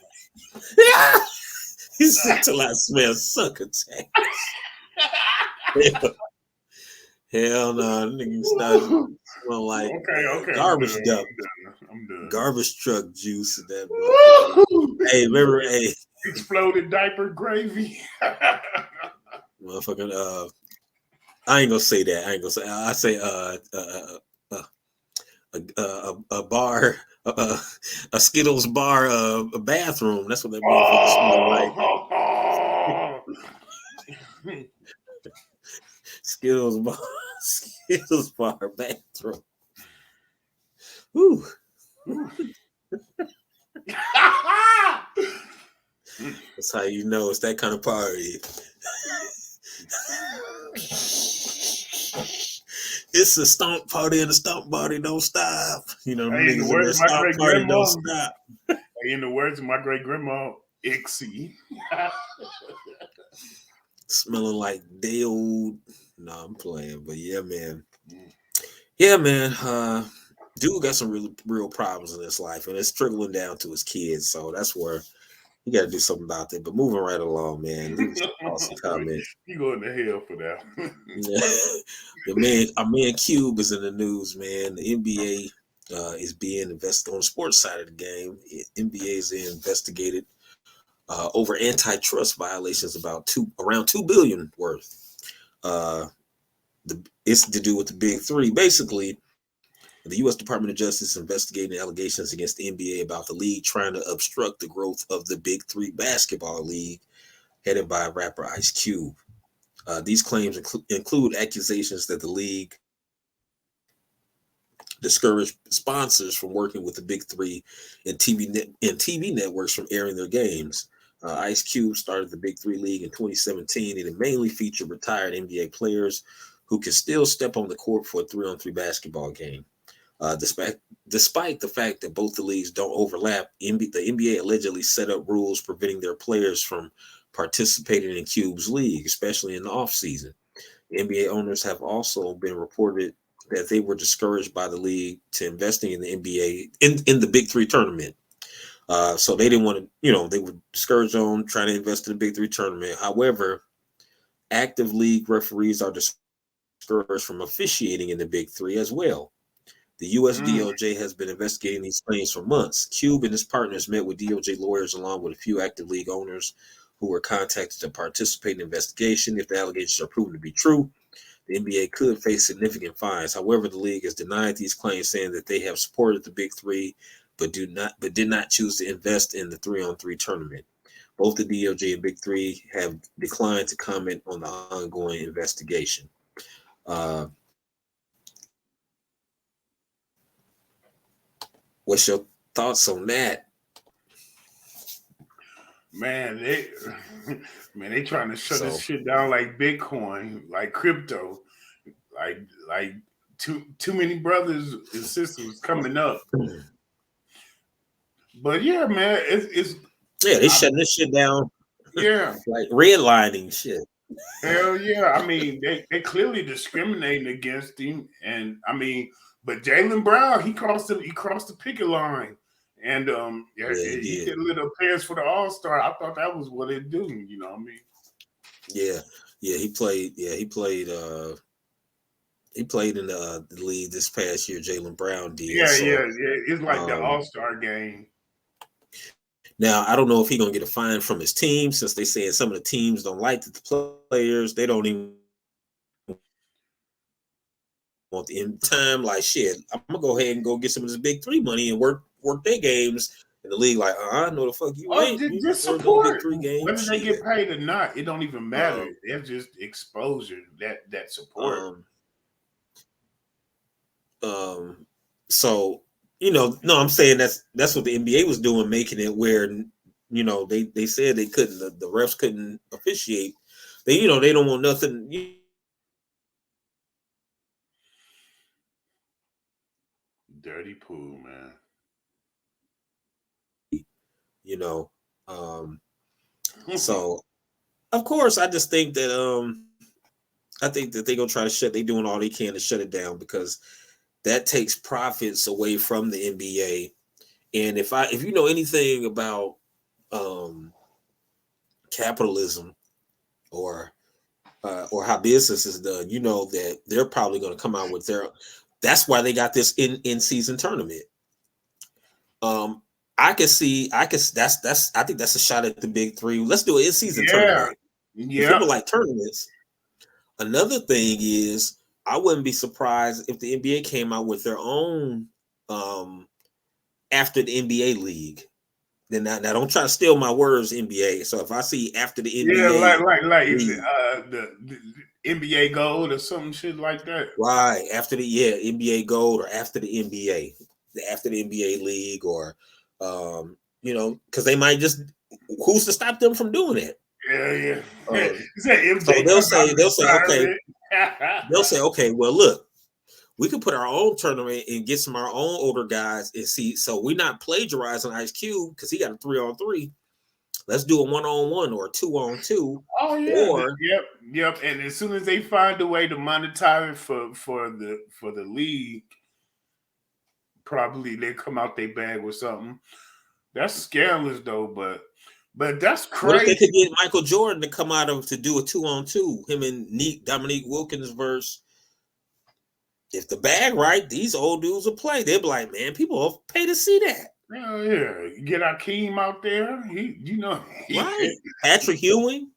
He said till I smell succotash. Hell no, nigga started smelling like Okay, I'm garbage done. dump, I'm done. garbage truck juice in that motherfucker. Hey, remember, hey, Exploded diaper gravy. motherfucking I ain't gonna say that. I ain't gonna say. I say uh, a bar, a Skittles bar, a bathroom. That's what that motherfucker smell like. Oh, Skittles bar, Skittles bar bathroom. Whew. That's how you know it's that kind of party. It's a stomp party and the stomp party don't stop. You know, them Hey, in the niggas in words that of my stomp great party don't grandma, stop. in the words of my great grandma, Ixie. Smelling like day old. No, I'm playing, but yeah, man. Yeah, man. Dude got some real problems in his life, and it's trickling down to his kids. So that's where you got to do something about that. But moving right along, man. Leave us some thoughts and comments. You going to hell for that? Our man Cube is in the news, man. The NBA is being investigated on the sports side of the game. NBA is investigated over antitrust violations around 2 billion worth. Uh, it's to do with the big three. Basically, the U.S. Department of Justice investigating allegations against the NBA about the league trying to obstruct the growth of the Big Three basketball league headed by rapper Ice Cube. These claims include accusations that the league discouraged sponsors from working with the Big Three and TV networks from airing their games. Ice Cube started the Big Three League in 2017, and it mainly featured retired NBA players who can still step on the court for a 3-on-3 basketball game. Despite the fact that both the leagues don't overlap, the NBA allegedly set up rules preventing their players from participating in Cube's league, especially in the offseason. NBA owners have also been reported that they were discouraged by the league to investing in the NBA in the Big Three tournament. So they didn't want to, they were discouraged on trying to invest in the Big Three tournament. However, active league referees are discouraged from officiating in the Big Three as well. The U.S. DOJ has been investigating these claims for months. Cube and his partners met with DOJ lawyers along with a few active league owners who were contacted to participate in the investigation. If the allegations are proven to be true, the NBA could face significant fines. However, the league has denied these claims, saying that they have supported the Big Three, but did not choose to invest in the 3-on-3 tournament. Both the DOJ and Big Three have declined to comment on the ongoing investigation. Uh, what's your thoughts on that? Man, they trying to shut this So, shit down like Bitcoin, like crypto, like too many brothers and sisters coming up. But yeah, man, it's yeah, they I, shutting this shit down yeah, like redlining shit. hell yeah. I mean, they clearly discriminating against him, and I mean, but Jalen Brown, he crossed the picket line, and yeah, Yeah, he he did. did a little appearance for the All Star. I thought that was what it do. You know what I mean? Yeah, yeah, he played. Yeah, he played. He played in the league this past year. Jalen Brown did. So Yeah. It's like the um, All Star game. now I don't know if he's gonna get a fine from his team since they saying some of the teams don't like the players. They don't even want the end time. Like shit, I'm gonna go ahead and go get some of this Big Three money and work their games. And the league like, no, the fuck you Oh, ain't. You just work no Big support. Three games. Whether they Shit. get paid or not, it don't even matter. Um, They're just exposure. That support. um, Um, so no, I'm saying that's what the NBA was doing, making it where they said they couldn't, the refs couldn't officiate. They don't want nothing. Dirty pool, man. You know, um, so of course I just think that I think that they're gonna try to shut. They doing all they can to shut it down because that takes profits away from the NBA. And if you know anything about capitalism or or how business is done, you know that they're probably going to come out with their. That's why they got this in season tournament. Um, I can see, I can. That's. I think that's a shot at the big three. Let's do an in season Yeah. tournament. If Yep. people like tournaments, another thing is I wouldn't be surprised if the NBA came out with their own after the NBA league. Then now don't try to steal my words, NBA. So if I see after the Yeah, NBA like is it league, the NBA Gold or some shit like that? right after the NBA Gold or after the NBA, after the NBA league, or because they might just who's to stop them from doing it? Yeah, yeah. Um, Is that so MJ they'll come out say of okay, retirement? well look, we could put our own tournament and get some of our own older guys and see. So we're not plagiarizing Ice Cube because he got a 3-on-3. Let's do a 1-on-1 or a 2-on-2, Oh yeah, or yep, yep. And as soon as they find a way to monetize it for the league, probably they come out they bag with something. That's scandalous though, but that's what if they crazy. could get Michael Jordan to come out of to do a 2-on-2? Him and Dominique Wilkins verse. If the bag right, these old dudes will play. They'll be like, man, people will pay to see that. Hell yeah, get Akeem out there. He Right. Patrick Ewing.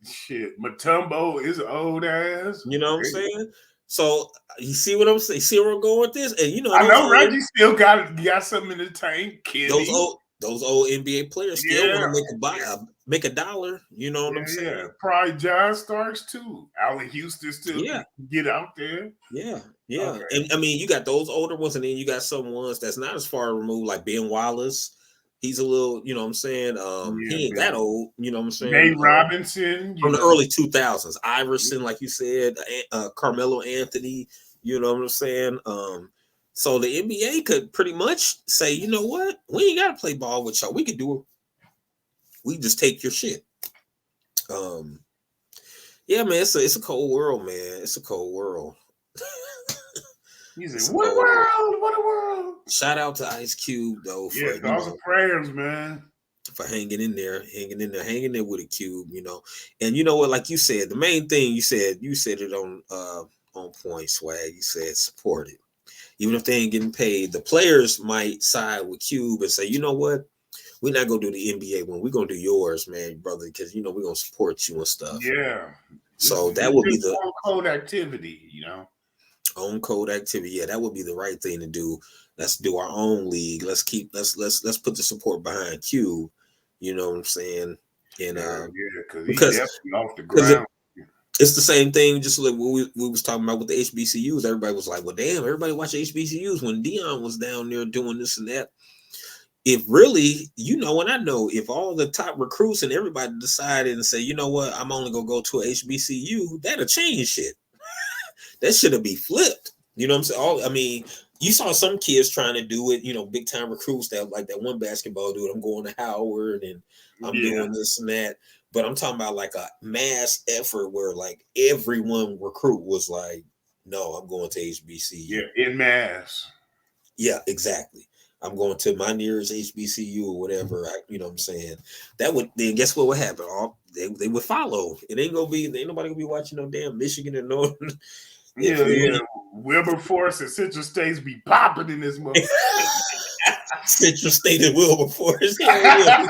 shit. Matumbo is old ass. You know what I'm saying? So you see what I'm saying? See where I'm going with this? And you know, I know Reggie still got something in the tank. those Kenny. old those old NBA players still Yeah. want to make a dollar. You know what I'm Yeah. saying? Probably John Starks too. Allen Houston still Yeah. can get out there. Yeah. Okay. And I mean, you got those older ones, and then you got some ones that's not as far removed, like Ben Wallace. He's a little, you know what I'm saying? Yeah, He ain't that old, you know what I'm saying? Nate Robinson, From the early 2000s, Iverson, like you said, Carmelo Anthony, you know what I'm saying? So the NBA could pretty much say, you know what? We ain't got to play ball with y'all. We could do it. We just take your shit. Um, yeah, man, it's a cold world, man. It's a cold world. He said, It's a "What a cold world. world! What a world!" Shout out to Ice Cube though Yeah, for thoughts and prayers, man. for hanging in there with a cube, you know. And you know what, like you said, the main thing you said it on point, swag. You said support it. Even if they ain't getting paid, the players might side with Cube and say, you know what? We're not gonna do the NBA one. We're gonna do yours, man, brother, because you know we're gonna support you and stuff. Yeah, So it's that would be just the on code activity, own code activity. Yeah, that would be the right thing to do. Let's do our own league. Let's put the support behind Cube. You know what I'm saying? And Yeah, because he because definitely off the because ground. it's the same thing. Just like we was talking about with the HBCUs. Everybody was like, "Well, damn, everybody watch HBCUs when Dion was down there doing this and that." If really, you know, and I know if all the top recruits and everybody decided and say, you know what, I'm only gonna go to a HBCU, that'll change shit. That should be flipped. You know what I'm saying? I mean, you saw some kids trying to do it, you know, big time recruits that like that one basketball dude. I'm going to Howard and I'm Yeah, doing this and that. But I'm talking about like a mass effort where like everyone recruit was like, no, I'm going to HBCU. yeah, in mass. Yeah, exactly. I'm going to my nearest HBCU or whatever. You know what I'm saying? That would then guess what would happen? They would follow. It ain't gonna be ain't nobody gonna be watching no damn Michigan and North. If Yeah, you yeah. Wilberforce and Central States be popping in this motherfucker. Citrus State and Wilberforce, hell yeah,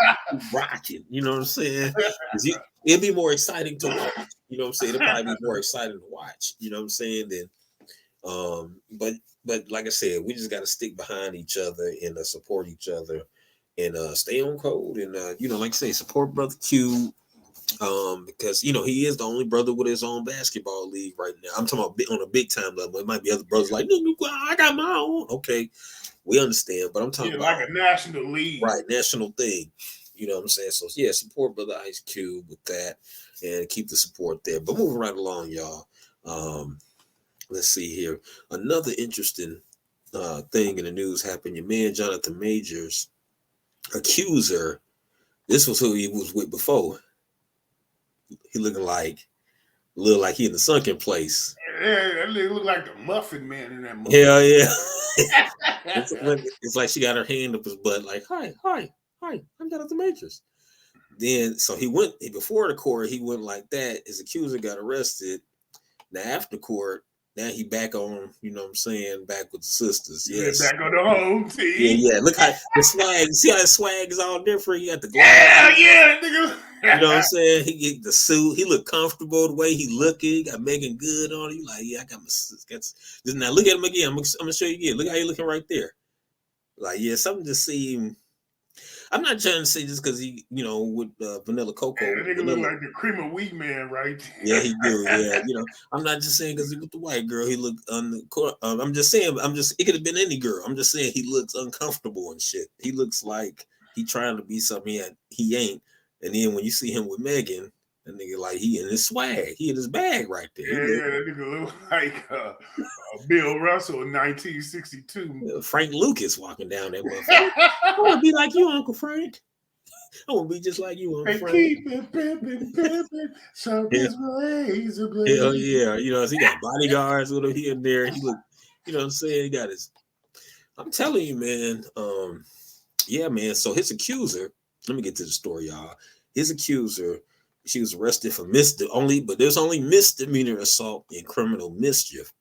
rocking. You know what I'm saying? It'd be more exciting to watch. You know what I'm saying? It'd probably be more exciting to watch. You know what I'm saying? Then, but like I said, we just got to stick behind each other and support each other and stay on code and you know, like I say, support Brother Q. Because you know he is the only brother with his own basketball league right now. I'm talking about on a big time level. It might be other brothers like, no, I got my own. Okay, we understand, but I'm talking about like a national league, right? National thing. You know what I'm saying? So yeah, support Brother Ice Cube with that, and keep the support there. But moving right along, y'all. Let's see here. Another interesting thing in the news happened. Your man Jonathan Majors, accuser. This was who he was with before. He looking like he in the sunken place. Yeah, that nigga look like the Muffin Man in that movie. Hell yeah. It's like she got her hand up his butt, like, hi, I'm Jonathan Majors. Then so he went before the court. He went like that. His accuser got arrested. Now after court, now he back on. You know what I'm saying? Back with the sisters. You went Yes. back on the home Yeah, team. yeah. Look how the swag. See how the swag is all different. He got the Yeah, glasses. yeah, nigga. You know what I'm saying? He get the suit. He look comfortable the way he looking. He got Megan Good on. You like, yeah, I got my. Now look at him again. I'm gonna show you again. Look how he looking right there. Like, yeah, something just seemed. I'm not trying to say just because he, with vanilla cocoa, That nigga look vanilla. like the cream of wheat man right Yeah, there. he do. Yeah, I'm not just saying because he with the white girl, he looked on the court. I'm just saying. It could have been any girl. I'm just saying he looks uncomfortable and shit. He looks like he trying to be something he ain't. And then when you see him with Megan, that nigga like he in his swag, he in his bag right there. Yeah, yeah, that nigga look like Bill Russell in 1962. Frank Lucas walking down that motherfucker. I want to be like you, Uncle Frank. I want to be just like you, Uncle They Frank. keep it pimping, sharp as razor blade. Hell yeah. He got bodyguards with him here and there. He look, you know what I'm saying? He got his, I'm telling you, man. Yeah, man. So his accuser, let me get to the story, y'all. His accuser, she was arrested for but there's only misdemeanor assault and criminal mischief.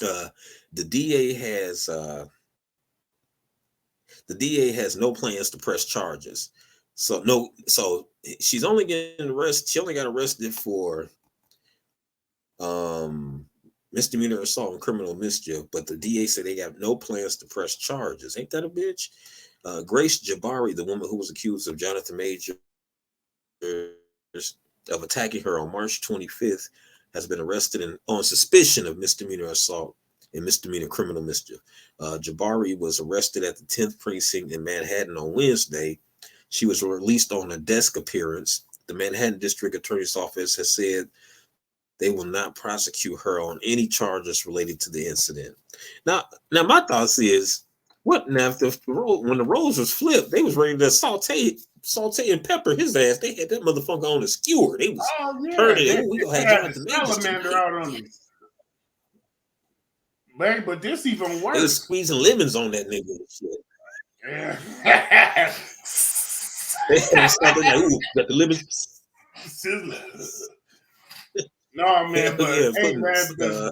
The DA has no plans to press charges. So she's only getting arrested. She only got arrested for misdemeanor assault and criminal mischief, but the DA said they have no plans to press charges. Ain't that a bitch? Grace Jabari, the woman who was accused of Jonathan Majors of attacking her on March 25th, has been arrested on suspicion of misdemeanor assault and misdemeanor criminal mischief. Jabari was arrested at the 10th precinct in Manhattan on Wednesday. She was released on a desk appearance. The Manhattan District Attorney's Office has said they will not prosecute her on any charges related to the incident. Now my thoughts is, what now if when the roles was flipped, they was ready to saute and pepper his ass. They had that motherfucker on a skewer. They was turning it. We gonna have Jonathan Majors salamander out on him. But this even worse. They was squeezing lemons on that nigga and shit. Yeah. They had something like, ooh, got the lemons. No, man, but Yeah, hey, man,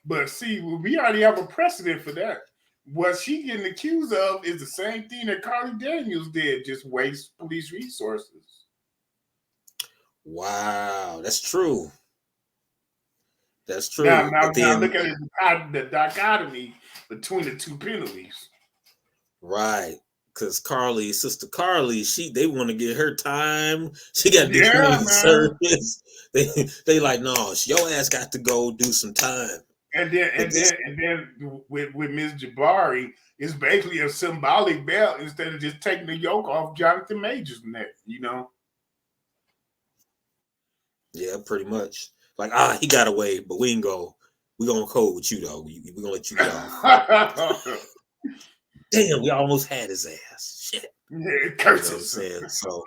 but see, we already have a precedent for that. What she getting accused of is the same thing that Carly Daniels did, just waste police resources. Wow, that's true. That's true. Now look at the dichotomy between the two penalties. Right. Because Sister Carly, they want to get her time. She got to do community service. They like, no, your ass got to go do some time. And then with Ms. Jabari, it's basically a symbolic belt instead of just taking the yoke off Jonathan Majors' neck, Yeah, pretty much. Like, he got away, but we gonna code with you though. We gonna let you get off. Damn, we almost had his ass. Shit. Yeah, curses. You know what I'm saying? So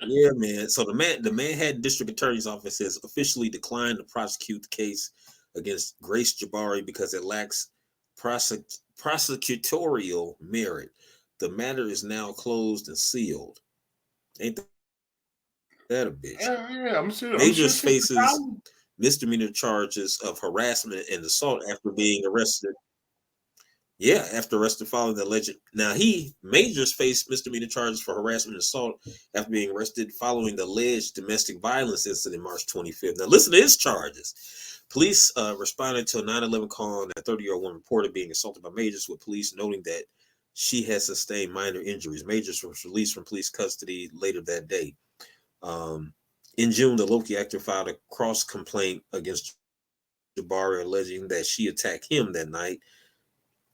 yeah, man. So the Manhattan District Attorney's Office has officially declined to prosecute the case against Grace Jabari because it lacks prosecutorial merit. The matter is now closed and sealed. Ain't that a bitch? Yeah, I'm sure. Majors faces misdemeanor charges of harassment and assault after being arrested. Yeah, after arrested following the alleged. Now Majors faced misdemeanor charges for harassment and assault after being arrested following the alleged domestic violence incident March 25th. Now listen to his charges. Police responded to a 9/11 call that 30-year-old woman reported being assaulted by Majors, with police noting that she had sustained minor injuries. Majors was released from police custody later that day. In June, the Loki actor filed a cross complaint against Jabari, alleging that she attacked him that night.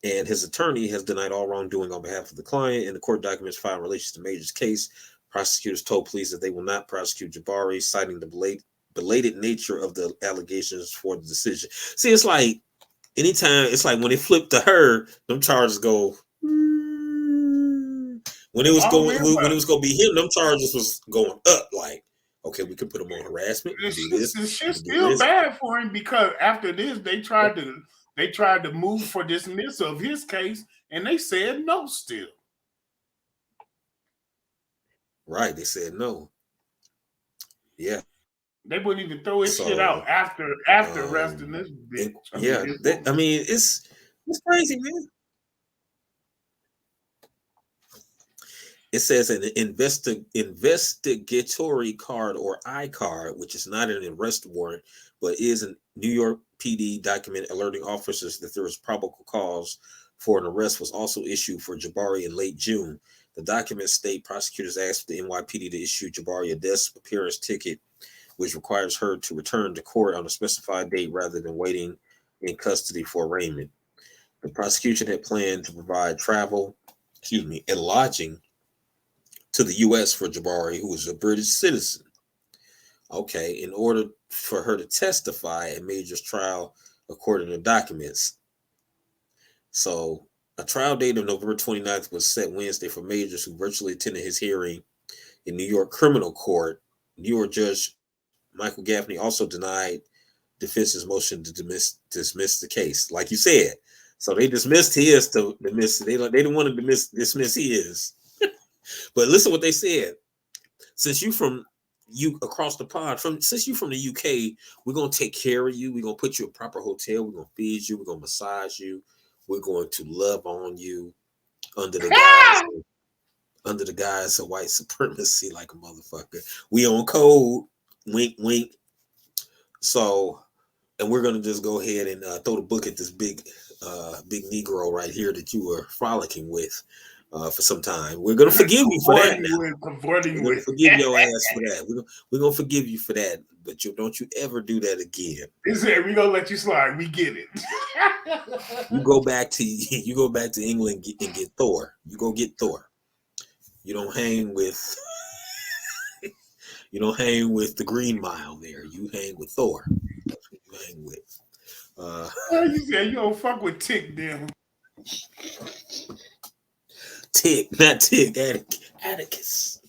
And his attorney has denied all wrongdoing on behalf of the client. In the court documents filed in relation to Major's case, prosecutors told police that they will not prosecute Jabari, citing the belated nature of the allegations for the decision. See, it's like anytime, it's like when it flipped to her, them charges go. When it was going to be him, them charges was going up. Like, okay, we can put him on harassment. It's still bad for him because after this, they tried to move for dismissal of his case, and they said no still. Right. They said no. Yeah. They wouldn't even throw his shit So out after arresting this bitch. I mean yeah, this that, I woman. mean, it's crazy, man. It says an investigatory card or I card, which is not an arrest warrant, but is a New York PD document alerting officers that there was probable cause for an arrest, was also issued for Jabari in late June. The document state prosecutors asked the NYPD to issue Jabari a desk appearance ticket, which requires her to return to court on a specified date rather than waiting in custody for arraignment. The prosecution had planned to provide travel, and lodging to the U.S. for Jabari, who was a British citizen. Okay, in order for her to testify at Major's trial, according to documents. So, a trial date of November 29th was set Wednesday for Majors, who virtually attended his hearing in New York criminal court. New York Judge Michael Gaffney also denied defense's motion to dismiss the case, like you said. So they dismissed his to dismiss. They didn't want to dismiss his. But listen what they said. Since you across the pond since you from the UK, we're gonna take care of you. We're gonna put you in a proper hotel. We're gonna feed you. We're gonna massage you. We're going to love on you under the guise of white supremacy, like a motherfucker. We on code, wink, wink. So, and we're gonna just go ahead and throw the book at this big Negro right here that you were frolicking with for some time. We're gonna forgive you for that now. Cavorting We're gonna with. forgive your ass for that. We're gonna forgive you for that, but don't you ever do that again. He said, "We gonna let you slide. We get it." You go back to you go back to England and get Thor. You go get Thor. You don't hang with the Green Mile there. You hang with Thor. That's what you hang with. Uh, You said you don't fuck with Tick them. Tick, not Tick, Atticus.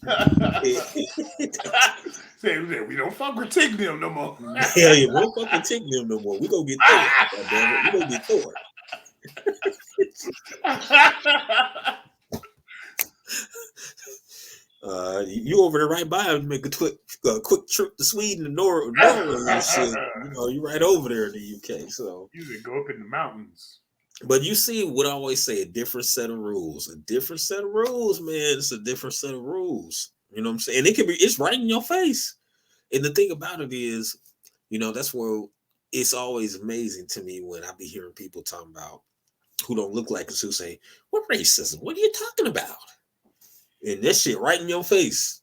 Say we don't fuck with Tick them no more. Hell yeah, we don't fucking Tick them no more. We gonna get Thor. God damn it, we gonna get Thor. You over there right by him, make a quick trip to Sweden and Norway and shit. You right over there in the UK. So you should go up in the mountains. But you see what I always say, a different set of rules. A different set of rules, man. It's a different set of rules. You know what I'm saying? And it's right in your face. And the thing about it is, that's where it's always amazing to me when I be hearing people talking about who don't look like us, who say, "What racism? What are you talking about?" And that shit right in your face.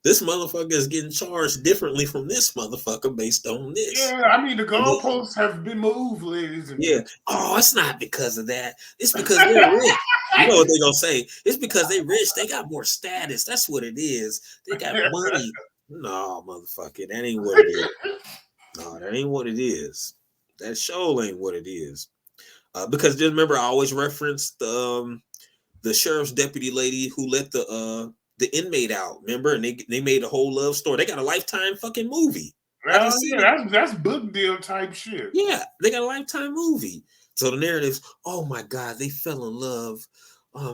This motherfucker is getting charged differently from this motherfucker based on this. Yeah, I mean the goalposts have been moved, ladies and gentlemen. Oh, it's not because of that. It's because they're rich. You know what they're gonna say? It's because they're rich. They got more status. That's what it is. They got money. No, motherfucker, that ain't what it is. No, that ain't what it is. That show ain't what it is. Because just remember, I always referenced the sheriff's deputy lady who let the inmate out. Remember, and they made a whole love story. They got a Lifetime fucking movie. Well, yeah, that's book deal type shit. Yeah, they got a Lifetime movie. So the narrative's, oh my God, they fell in love.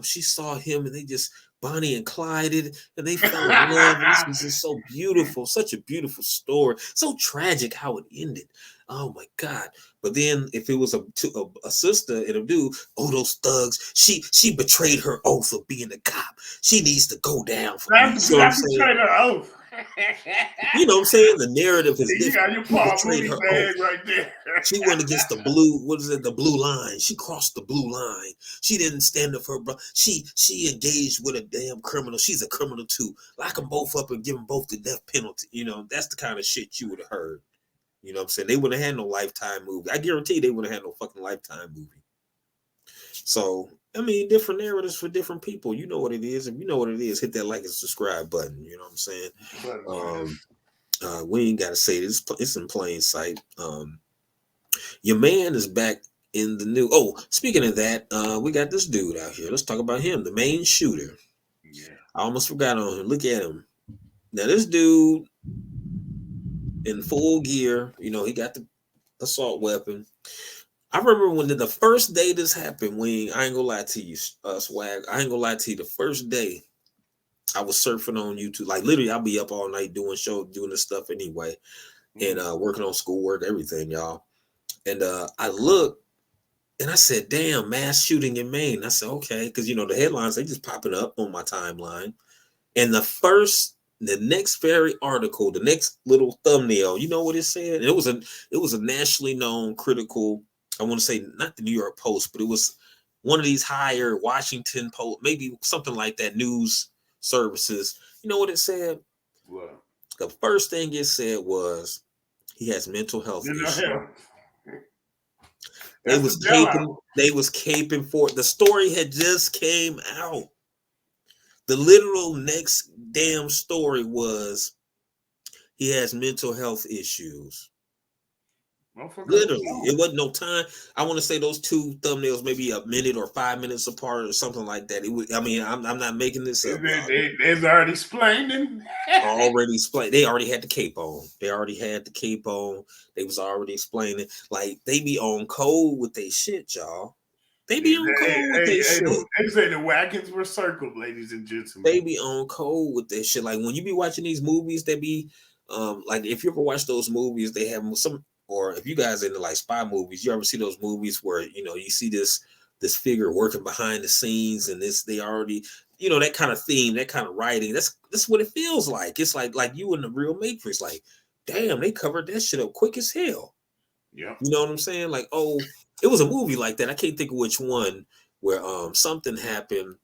She saw him and they just Bonnie and Clyde and they fell in love. And this was just so beautiful, such a beautiful story. So tragic how it ended. Oh my God. But then if it was a sister and a dude, oh, those thugs, she betrayed her oath of being a cop. She needs to go down for me. You know what I'm saying? Her oath. You know what I'm saying? The narrative is different. You got your Paul Mooney bag right there. She went against the blue line. She crossed the blue line. She didn't stand up for her brother. She engaged with a damn criminal. She's a criminal too. Lock them both up and give them both the death penalty. That's the kind of shit you would have heard. You know what I'm saying? They wouldn't have had no Lifetime movie. I guarantee they wouldn't have had no fucking Lifetime movie. So, I mean, different narratives for different people. You know what it is. If you know what it is, hit that like and subscribe button. You know what I'm saying? We ain't got to say this. It's in plain sight. Your man is back in the new. Oh, speaking of that, we got this dude out here. Let's talk about him, the Maine shooter. Yeah. I almost forgot on him. Look at him. Now, this dude in full gear, he got the assault weapon. I remember when the first day this happened, I ain't gonna lie to you, Swag. I ain't gonna lie to you. The first day I was surfing on YouTube. Like literally, I'll be up all night doing this stuff anyway, and working on schoolwork, everything, y'all. And I looked and I said, "Damn, mass shooting in Maine." I said, "Okay," because the headlines they just popping up on my timeline. And the next very article, the next little thumbnail, you know what it said? It was a nationally known critical. I want to say not the New York Post, but it was one of these higher Washington Post, maybe something like that, news services. You know what it said? What? The first thing it said was he has mental health issues. Hell, They that's was a bailout. caping, they was caping for it. The story had just came out. The literal next damn story was he has mental health issues. Motherfucker, Literally, it wasn't no time. I want to say those two thumbnails, maybe a minute or 5 minutes apart, or something like that. It was. I mean, I'm not making this up, y'all. they's already explaining. Already explained. They already had the cape on. They already had the cape on. They was already explaining. Like they be on code with they shit, y'all. They be on code with they shit. They say the wagons were circled, ladies and They gentlemen. be on code with that shit. Like when you be watching these movies, they be like if you ever watch those movies, they have some or if you guys into like spy movies, you ever see those movies where you see this figure working behind the scenes and this they already that kind of theme, that kind of writing. That's what it feels like. It's like you in the real Matrix. Like, damn, they covered that shit up quick as hell. Yeah. You know what I'm saying? Like, oh, it was a movie like that. I can't think of which one where something happened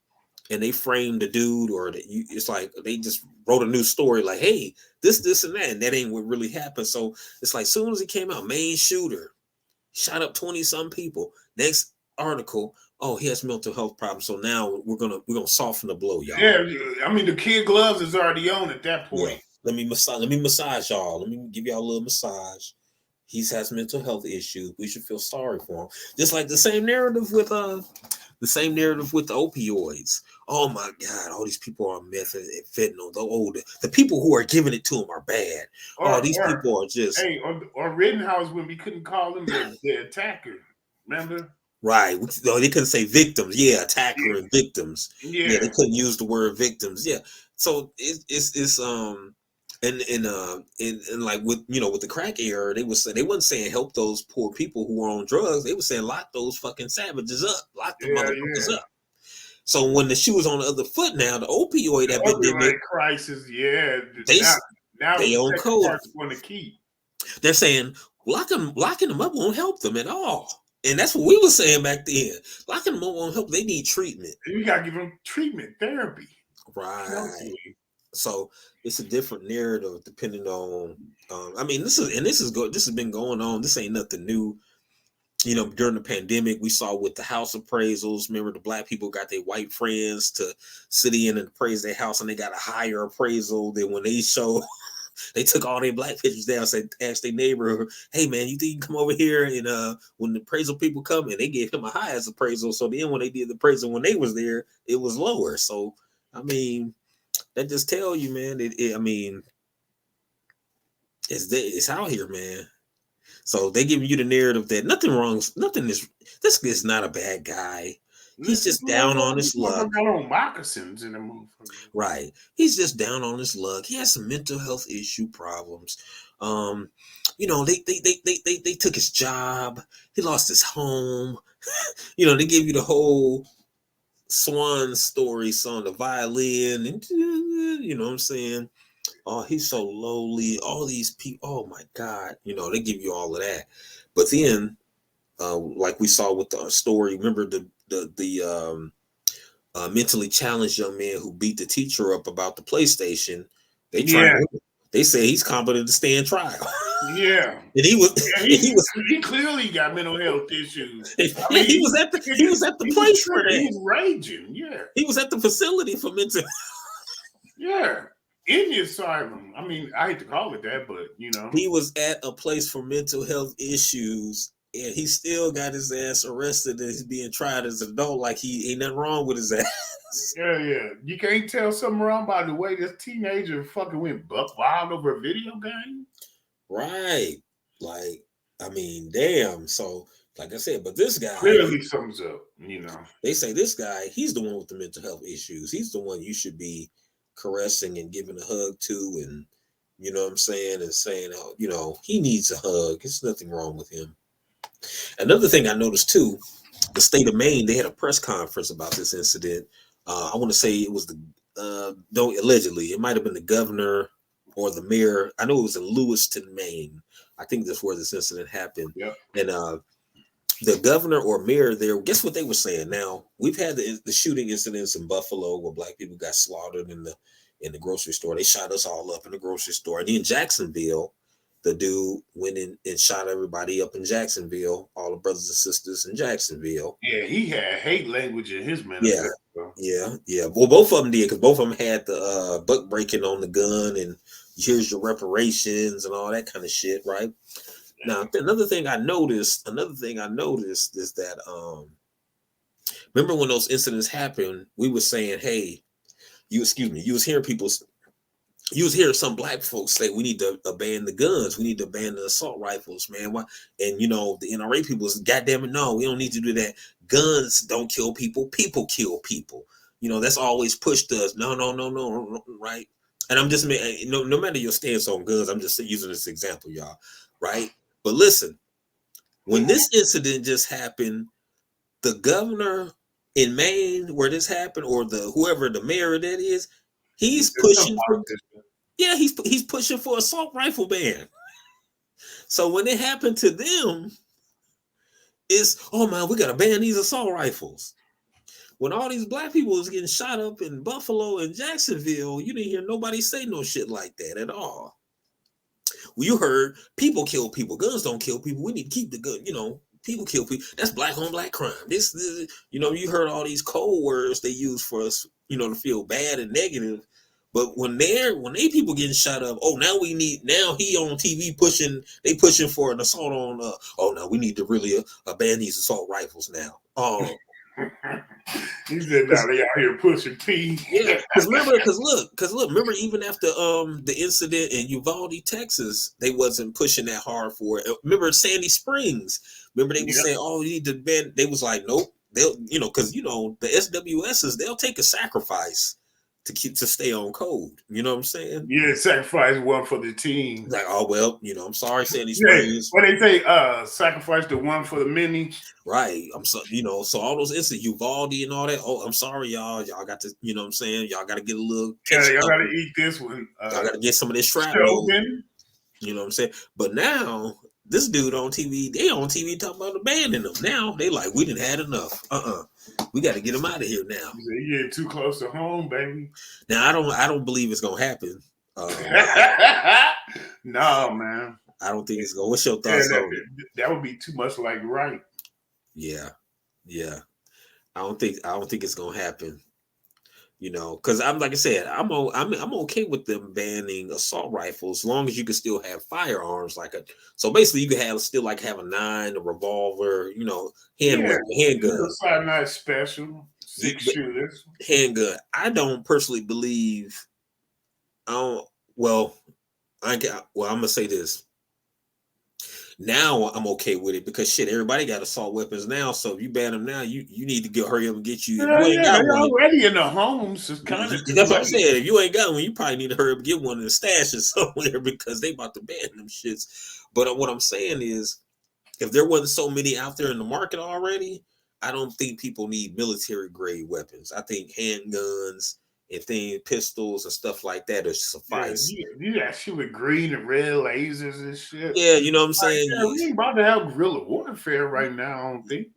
and they framed the dude it's like they just wrote a new story like, hey, this and that ain't what really happened. So it's like soon as it came out, Maine shooter shot up 20 some people. Next article, oh, he has mental health problems, so now we're gonna soften the blow, y'all. Yeah, I mean the kid gloves is already on at that Yeah, point. let me massage y'all. Let me give y'all a little massage. He has mental health issues. We should feel sorry for him. Just like the same narrative with the opioids. Oh my God, all these people are meth and fentanyl. The people who are giving it to them are bad. Oh, these Or people are just hey, or Rittenhouse when we couldn't call him the attacker. Remember? right. No, they couldn't say victims. Yeah, attacker and victims. Yeah, Yeah. they couldn't use the word victims. Yeah, so it's and like with the crack era, they wasn't saying help those poor people who are on drugs. They were saying lock those fucking savages up, lock the Yeah, motherfuckers yeah. up. So when the shoe was on the other foot now, the opioid The epidemic, opioid crisis, yeah. they Now it's they the on second code. part you want to keep. They're saying locking them up won't help them at all. And that's what we were saying back then. Locking them up won't help. They need treatment. And you gotta give them treatment, therapy, Right. counseling. So it's a different narrative depending on I mean this has been going on. This ain't nothing new. During the pandemic, we saw with the house appraisals. Remember, the black people got their white friends to sit in and appraise their house, and they got a higher appraisal than when they show. They took all their black pictures down, said, asked their neighbor, "Hey man, you think you can come over here?" And when the appraisal people come, and they gave him a highest appraisal. So then when they did the appraisal when they was there, it was lower. So I mean, that just tell you, man. I mean, it's out here, man. So they give you the narrative that nothing wrong, nothing is. This is not a bad guy. He's This just down on his luck. motherfucker got on moccasins in the motherfucker. Right. He's just down on his luck. He has some mental health issue problems. Um, they took his job. He lost his home. They give you the whole swan story on the violin, and you know what I'm saying. Oh, he's so lowly. All these people. Oh my God. They give you all of that, but then, like we saw with the story, remember the mentally challenged young man who beat the teacher up about the PlayStation. They trying. Yeah, They say he's competent to stand trial, yeah. and he was. Yeah, And he was. he clearly got mental health issues. I Yeah, mean, he was at the he was place for tripping. He that. was raging. Yeah, He was at the facility for mental. yeah. In the asylum. I mean, I hate to call it that, but He was at a place for mental health issues, and he still got his ass arrested, and he's being tried as an adult. Like he ain't nothing wrong with his ass. yeah, yeah. You can't tell something wrong by the way this teenager fucking went buck wild over a video game. Right. Like, I mean, damn. So, like I said, but this guy, Clearly, something's up. they say this guy, he's the one with the mental health issues. He's the one you should be caressing and giving a hug to, and you know what I'm saying, and saying, oh, you know, he needs a hug. There's nothing wrong with him. Another thing I noticed too, the state of Maine, they had a press conference about this incident. I want to say it was the don't allegedly, it might have been the governor or the mayor. I know it was in Lewiston, Maine. I think that's where this incident happened. Yep. And the governor or mayor there, guess what they were saying? Now we've had the shooting incidents in Buffalo where black people got slaughtered in the grocery store. They shot us all up in the grocery store. And in Jacksonville, the dude went in and shot everybody up in Jacksonville, all the brothers and sisters in Jacksonville. Yeah, he had hate language in his Yeah, manifesto. yeah. Well, both of them did, because both of them had the buck breaking on the gun and here's your reparations and all that kind of shit, right? Now, another thing I noticed is that remember when those incidents happened, we were saying, hey, you was hearing some black folks say we need to ban the guns, we need to ban the assault rifles, man. Why? And you know, the NRA people was, goddamn it, no, we don't need to do that. Guns don't kill people, people kill people. You know, that's always pushed us. No, right? And I'm just, no matter your stance on guns, I'm just using this example, y'all, right? But listen, when this incident just happened, the governor in Maine, where this happened, or the whoever the mayor that is, he's pushing for, yeah, he's pushing for assault rifle ban. So when it happened to them, it's, oh man, we gotta ban these assault rifles. When all these black people was getting shot up in Buffalo and Jacksonville, you didn't hear nobody say no shit like that at all. Well, you heard people kill people, guns don't kill people. We need to keep the gun, you know. People kill people. That's black on black crime. This, you know, you heard all these code words they use for us, you know, to feel bad and negative. But when they people getting shot up, oh, now he on TV pushing for an assault on, oh, no, we need to really ban these assault rifles now. He said, "Now they out here pushing P." Yeah, because look, remember even after the incident in Uvalde, Texas, they wasn't pushing that hard for it. Remember Sandy Springs? Remember they was saying, "Oh, you need to ban." They was like, "Nope." They'll, you know, because you know the SWSs, they'll take a sacrifice to stay on code. You know what I'm saying? Yeah, sacrifice one for the team. Like, oh well, you know, I'm sorry, Sandy Springs. What they say, sacrifice the one for the many. Right. I'm so, you know, so all those incidents, Uvalde and all that. Oh, I'm sorry, y'all. Y'all got to, you know what I'm saying? Y'all got to get a little. Yeah, y'all got to eat this one. Y'all got to get some of this shrapnel. You know what I'm saying? But now this dude on TV, they on TV talking about abandoning them. Now they like, we didn't had enough. We got to get them out of here now. You get too close to home, baby. Now I don't believe it's gonna happen. No, man. I don't think it's gonna. What's your thoughts on it? That would be too much like right. Yeah. I don't think it's gonna happen. You know, because I'm like I said, I'm okay with them banning assault rifles as long as you can still have firearms. So basically you can have a 9, a revolver, you know, handgun. Not special 6 shooters. Handgun. I don't personally believe. I'm gonna say this. Now I'm okay with it because shit, everybody got assault weapons now. So if you ban them now, you need to hurry up and get you. They're already in the homes. It's kind of that's what I'm saying. If you ain't got one, you probably need to hurry up and get one in the stashes somewhere because they about to ban them shits. But what I'm saying is, if there wasn't so many out there in the market already, I don't think people need military grade weapons. I think handguns and pistols and stuff like that are suffice. You got shit with green and red lasers and shit. Yeah, you know what I'm saying? We ain't about to have guerrilla warfare right now, I don't think.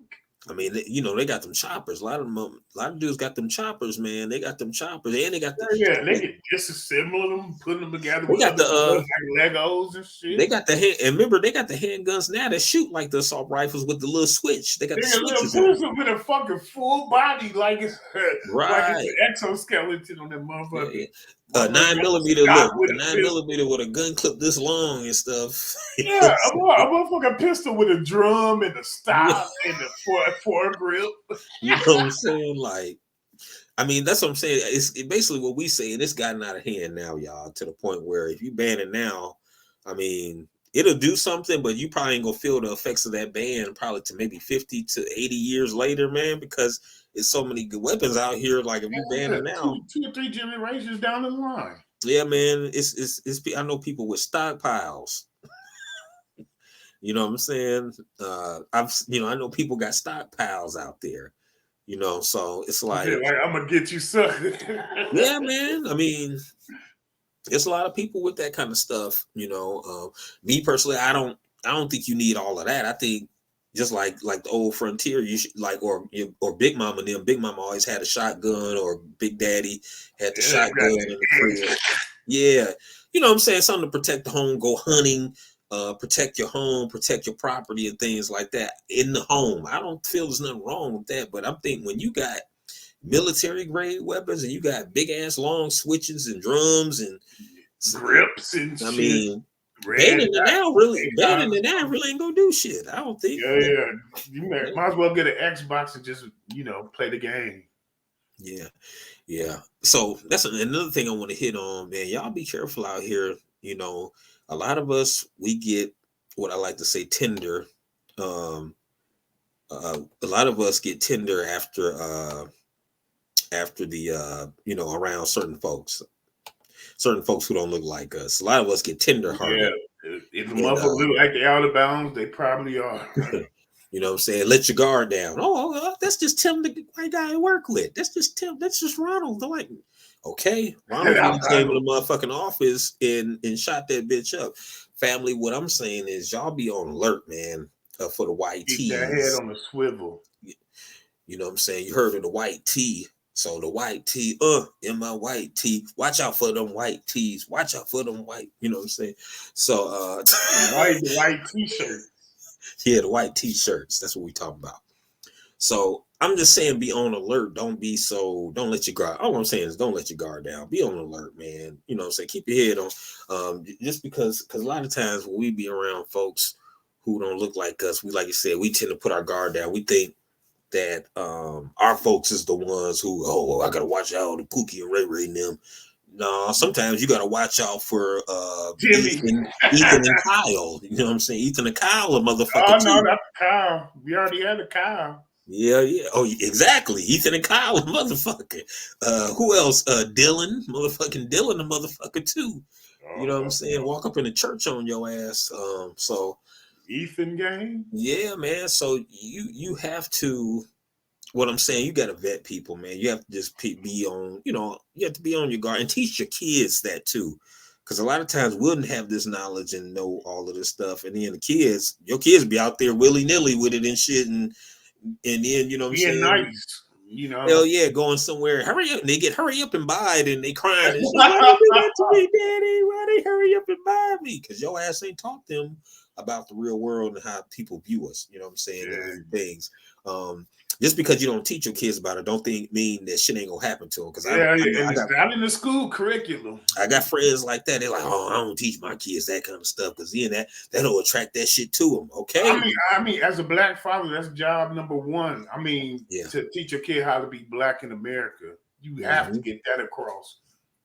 I mean, you know, they got them choppers. A lot of dudes got them choppers, man. They got them choppers, and they got they can disassemble them, put them together. They got the like Legos and shit. They got and remember they got the handguns now that shoot like the assault rifles with the little switch. They got the switches with a fucking full body, like it's like it's an exoskeleton on that motherfucker. Yeah. 9mm look, a 9mm with a gun clip this long and stuff. Yeah, a motherfucking pistol with a drum and a stop and the foregrip. You know what I'm saying? Like, I mean, that's what I'm saying. It's basically what we saying. It's gotten out of hand now, y'all, to the point where if you ban it now, I mean, it'll do something, but you probably ain't gonna feel the effects of that ban probably to maybe 50 to 80 years later, man, because it's so many good weapons out here. Like if you ban Yeah, them now, two or three generations down the line. yeah, man, it's I know people with stockpiles. You know what I'm saying? I know people got stockpiles out there. So it's Yeah, like, like I'm gonna get you, sucker. yeah, man. I mean, it's a lot of people with that kind of stuff. Me personally, I don't think you need all of that. I think just like the old frontier, you should like or Big Mama and them. Big Mama always had a shotgun, or Big Daddy had the Yeah, shotgun in the crib. Yeah, you know what I'm saying, something to protect the home, go hunting, protect your home, protect your property, and things like that in the home. I don't feel there's nothing wrong with that, but I'm thinking when you got military grade weapons and you got big ass long switches and drums and grips and I shit. mean, Red banning dots. it now really ain't gonna do shit. I don't think. Yeah. You might as well get an Xbox and just play the game. Yeah, yeah. So that's another thing I want to hit on, man. Y'all be careful out here. A lot of us we get what I like to say tender. Um, a lot of us get tender after the around certain folks who don't look like us. A lot of us get tender Yeah, hearted. if a And motherfucker look like they out of bounds, they probably are. you know what I'm saying? Let your guard down. Oh, that's just Tim, the white guy I work with. That's just Tim. That's just Ronald. They're like, okay, Ronald really came in the motherfucking office and shot that bitch up. Family, what I'm saying is y'all be on alert, man, for the white Keep that head tees. on the swivel. You know what I'm saying? You heard of the white tee. So the white tee, in my white tee. Watch out for them white tees. Watch out for them white, you know what I'm saying? So The white t-shirt. yeah, the white t-shirts. That's what we talking about. So I'm just saying, be on alert. Don't let your guard. All I'm saying is don't let your guard down. Be on alert, man. You know what I'm saying? Keep your head on. Just because a lot of times when we be around folks who don't look like us, we, like you said, we tend to put our guard down. We think that our folks is the ones who, I gotta watch out the Pookie and Ray Ray and them. No, sometimes you gotta watch out for Jimmy. Ethan and Kyle. You know what I'm saying? Ethan and Kyle a motherfucker Oh no, too. that's Kyle. We already had a Kyle. Yeah, yeah. Oh, exactly. Ethan and Kyle a motherfucker. Who else? Dylan, motherfucking Dylan a motherfucker too. You know what I'm saying? Walk up in the church on your ass. So Ethan gang. yeah, man. So you have to. What I'm saying, you got to vet people, man. You have to just be on, you have to be on your guard and teach your kids that too. Because a lot of times we wouldn't have this knowledge and know all of this stuff. And then your kids be out there willy nilly with it and shit. And then, you know what I'm Being saying? nice, Hell yeah, going somewhere. Hurry up. And they get hurry up and buy it and they crying and shit. Why they do that to me, daddy? Why they hurry up and buy me? Because your ass ain't taught them about the real world and how people view us, you know what I'm saying? Yeah. And things. Just because you don't teach your kids about it, don't mean that shit ain't gonna happen to them. Because and it's not in the school curriculum. I got friends like that. They're like, I don't teach my kids that kind of stuff because then that'll attract that shit to them. Okay. I mean, as a black father, that's job number one. I mean, yeah. To teach your kid how to be black in America, you have to get that across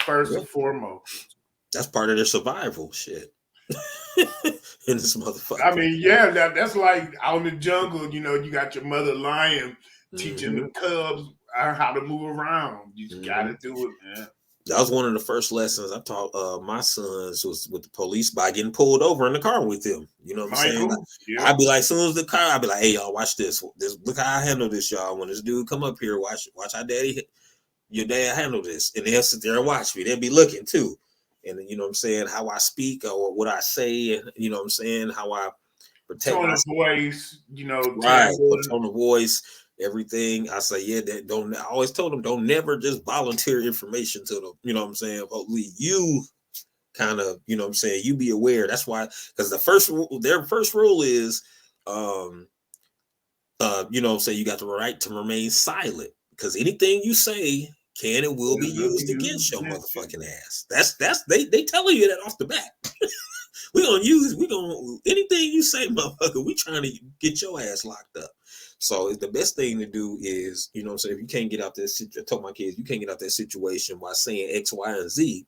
first and foremost. That's part of their survival shit. In this motherfucker. I mean, yeah, that's like out in the jungle. You got your mother lion teaching the cubs how to move around. You just got to do it, man. That was one of the first lessons I taught my sons was with the police by getting pulled over in the car with them. You know what I'm saying? I'd be like, as soon as the car, I'd be like, hey, y'all, watch this. Look how I handle this, y'all. When this dude come up here, watch how your dad handle this. And they'll sit there and watch me. They'll be looking too. And you know what I'm saying, how I speak or what I say, and you know what I'm saying, how I protect tone of voice, right, tone of voice, everything. I say, yeah, that don't. I always told them, don't never just volunteer information to them. You know what I'm saying? Hopefully, you kind of, you know what I'm saying, you be aware. That's why, because their first rule is, say you got the right to remain silent because anything you say can and will be used against your motherfucking ass. That's they telling you that off the bat. we gonna anything you say, motherfucker. We trying to get your ass locked up. So the best thing to do is, you know what I'm saying, if you can't get out this, I told my kids, you can't get out that situation by saying X, Y, and Z.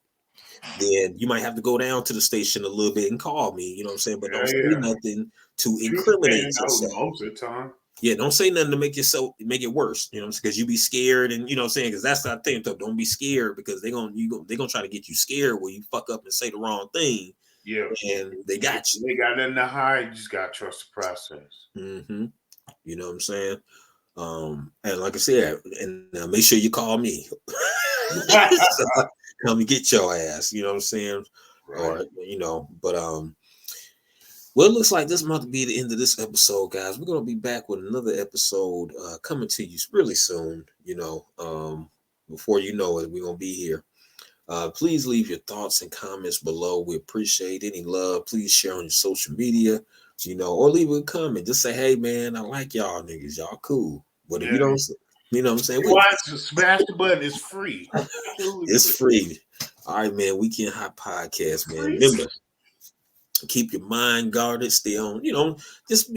then you might have to go down to the station a little bit and call me. You know what I'm saying? But don't Yeah, say yeah. nothing to Truth incriminate standing out yourself. most of the time. Yeah, don't say nothing to make it worse. You know, because you be scared, and you know what I'm saying. Because that's the thing. Though, don't be scared because they gonna try to get you scared when you fuck up and say the wrong thing, Yeah. and they got you. They got nothing to hide. You just got to trust the process. Mm-hmm. You know what I'm saying? And like I said, and make sure you call me. So, come and get your ass. You know what I'm saying? Right. Or but well, it looks like this might be the end of this episode, guys. We're gonna be back with another episode coming to you really soon. Before you know it, we're gonna be here. Please leave your thoughts and comments below. We appreciate any love. Please share on your social media, or leave a comment. Just say, hey man, I like y'all niggas. Y'all cool. But if Yeah. you don't, you know what I'm saying? Smash the button. It's free. Totally It's free. All right, man. Weekend Hot Podcast, man. Free. Remember, keep your mind guarded. Stay on, just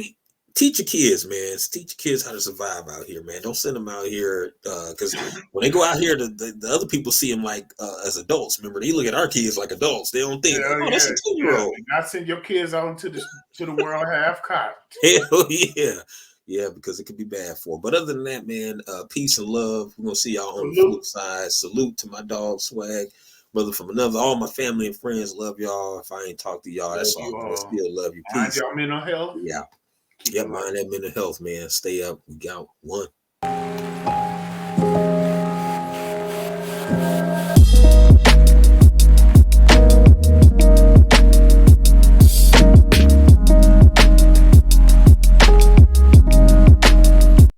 teach your kids, man. Teach your kids how to survive out here, man. Don't send them out here because when they go out here, the other people see them like as adults. Remember, they look at our kids like adults. They don't think, oh, that's a 2-year-old. Not send your kids out into the world half cocked. Hell yeah. Yeah, because it could be bad for them. But other than that, man, peace and love. We're gonna see y'all on the flip side. Salute to my dog Swag. Brother from another, all my family and friends love y'all. If I ain't talk to y'all, that's all. I still love you. Peace. Mind y'all mental health. Yeah. Yep, mind that mental health, man. Stay up. We got one.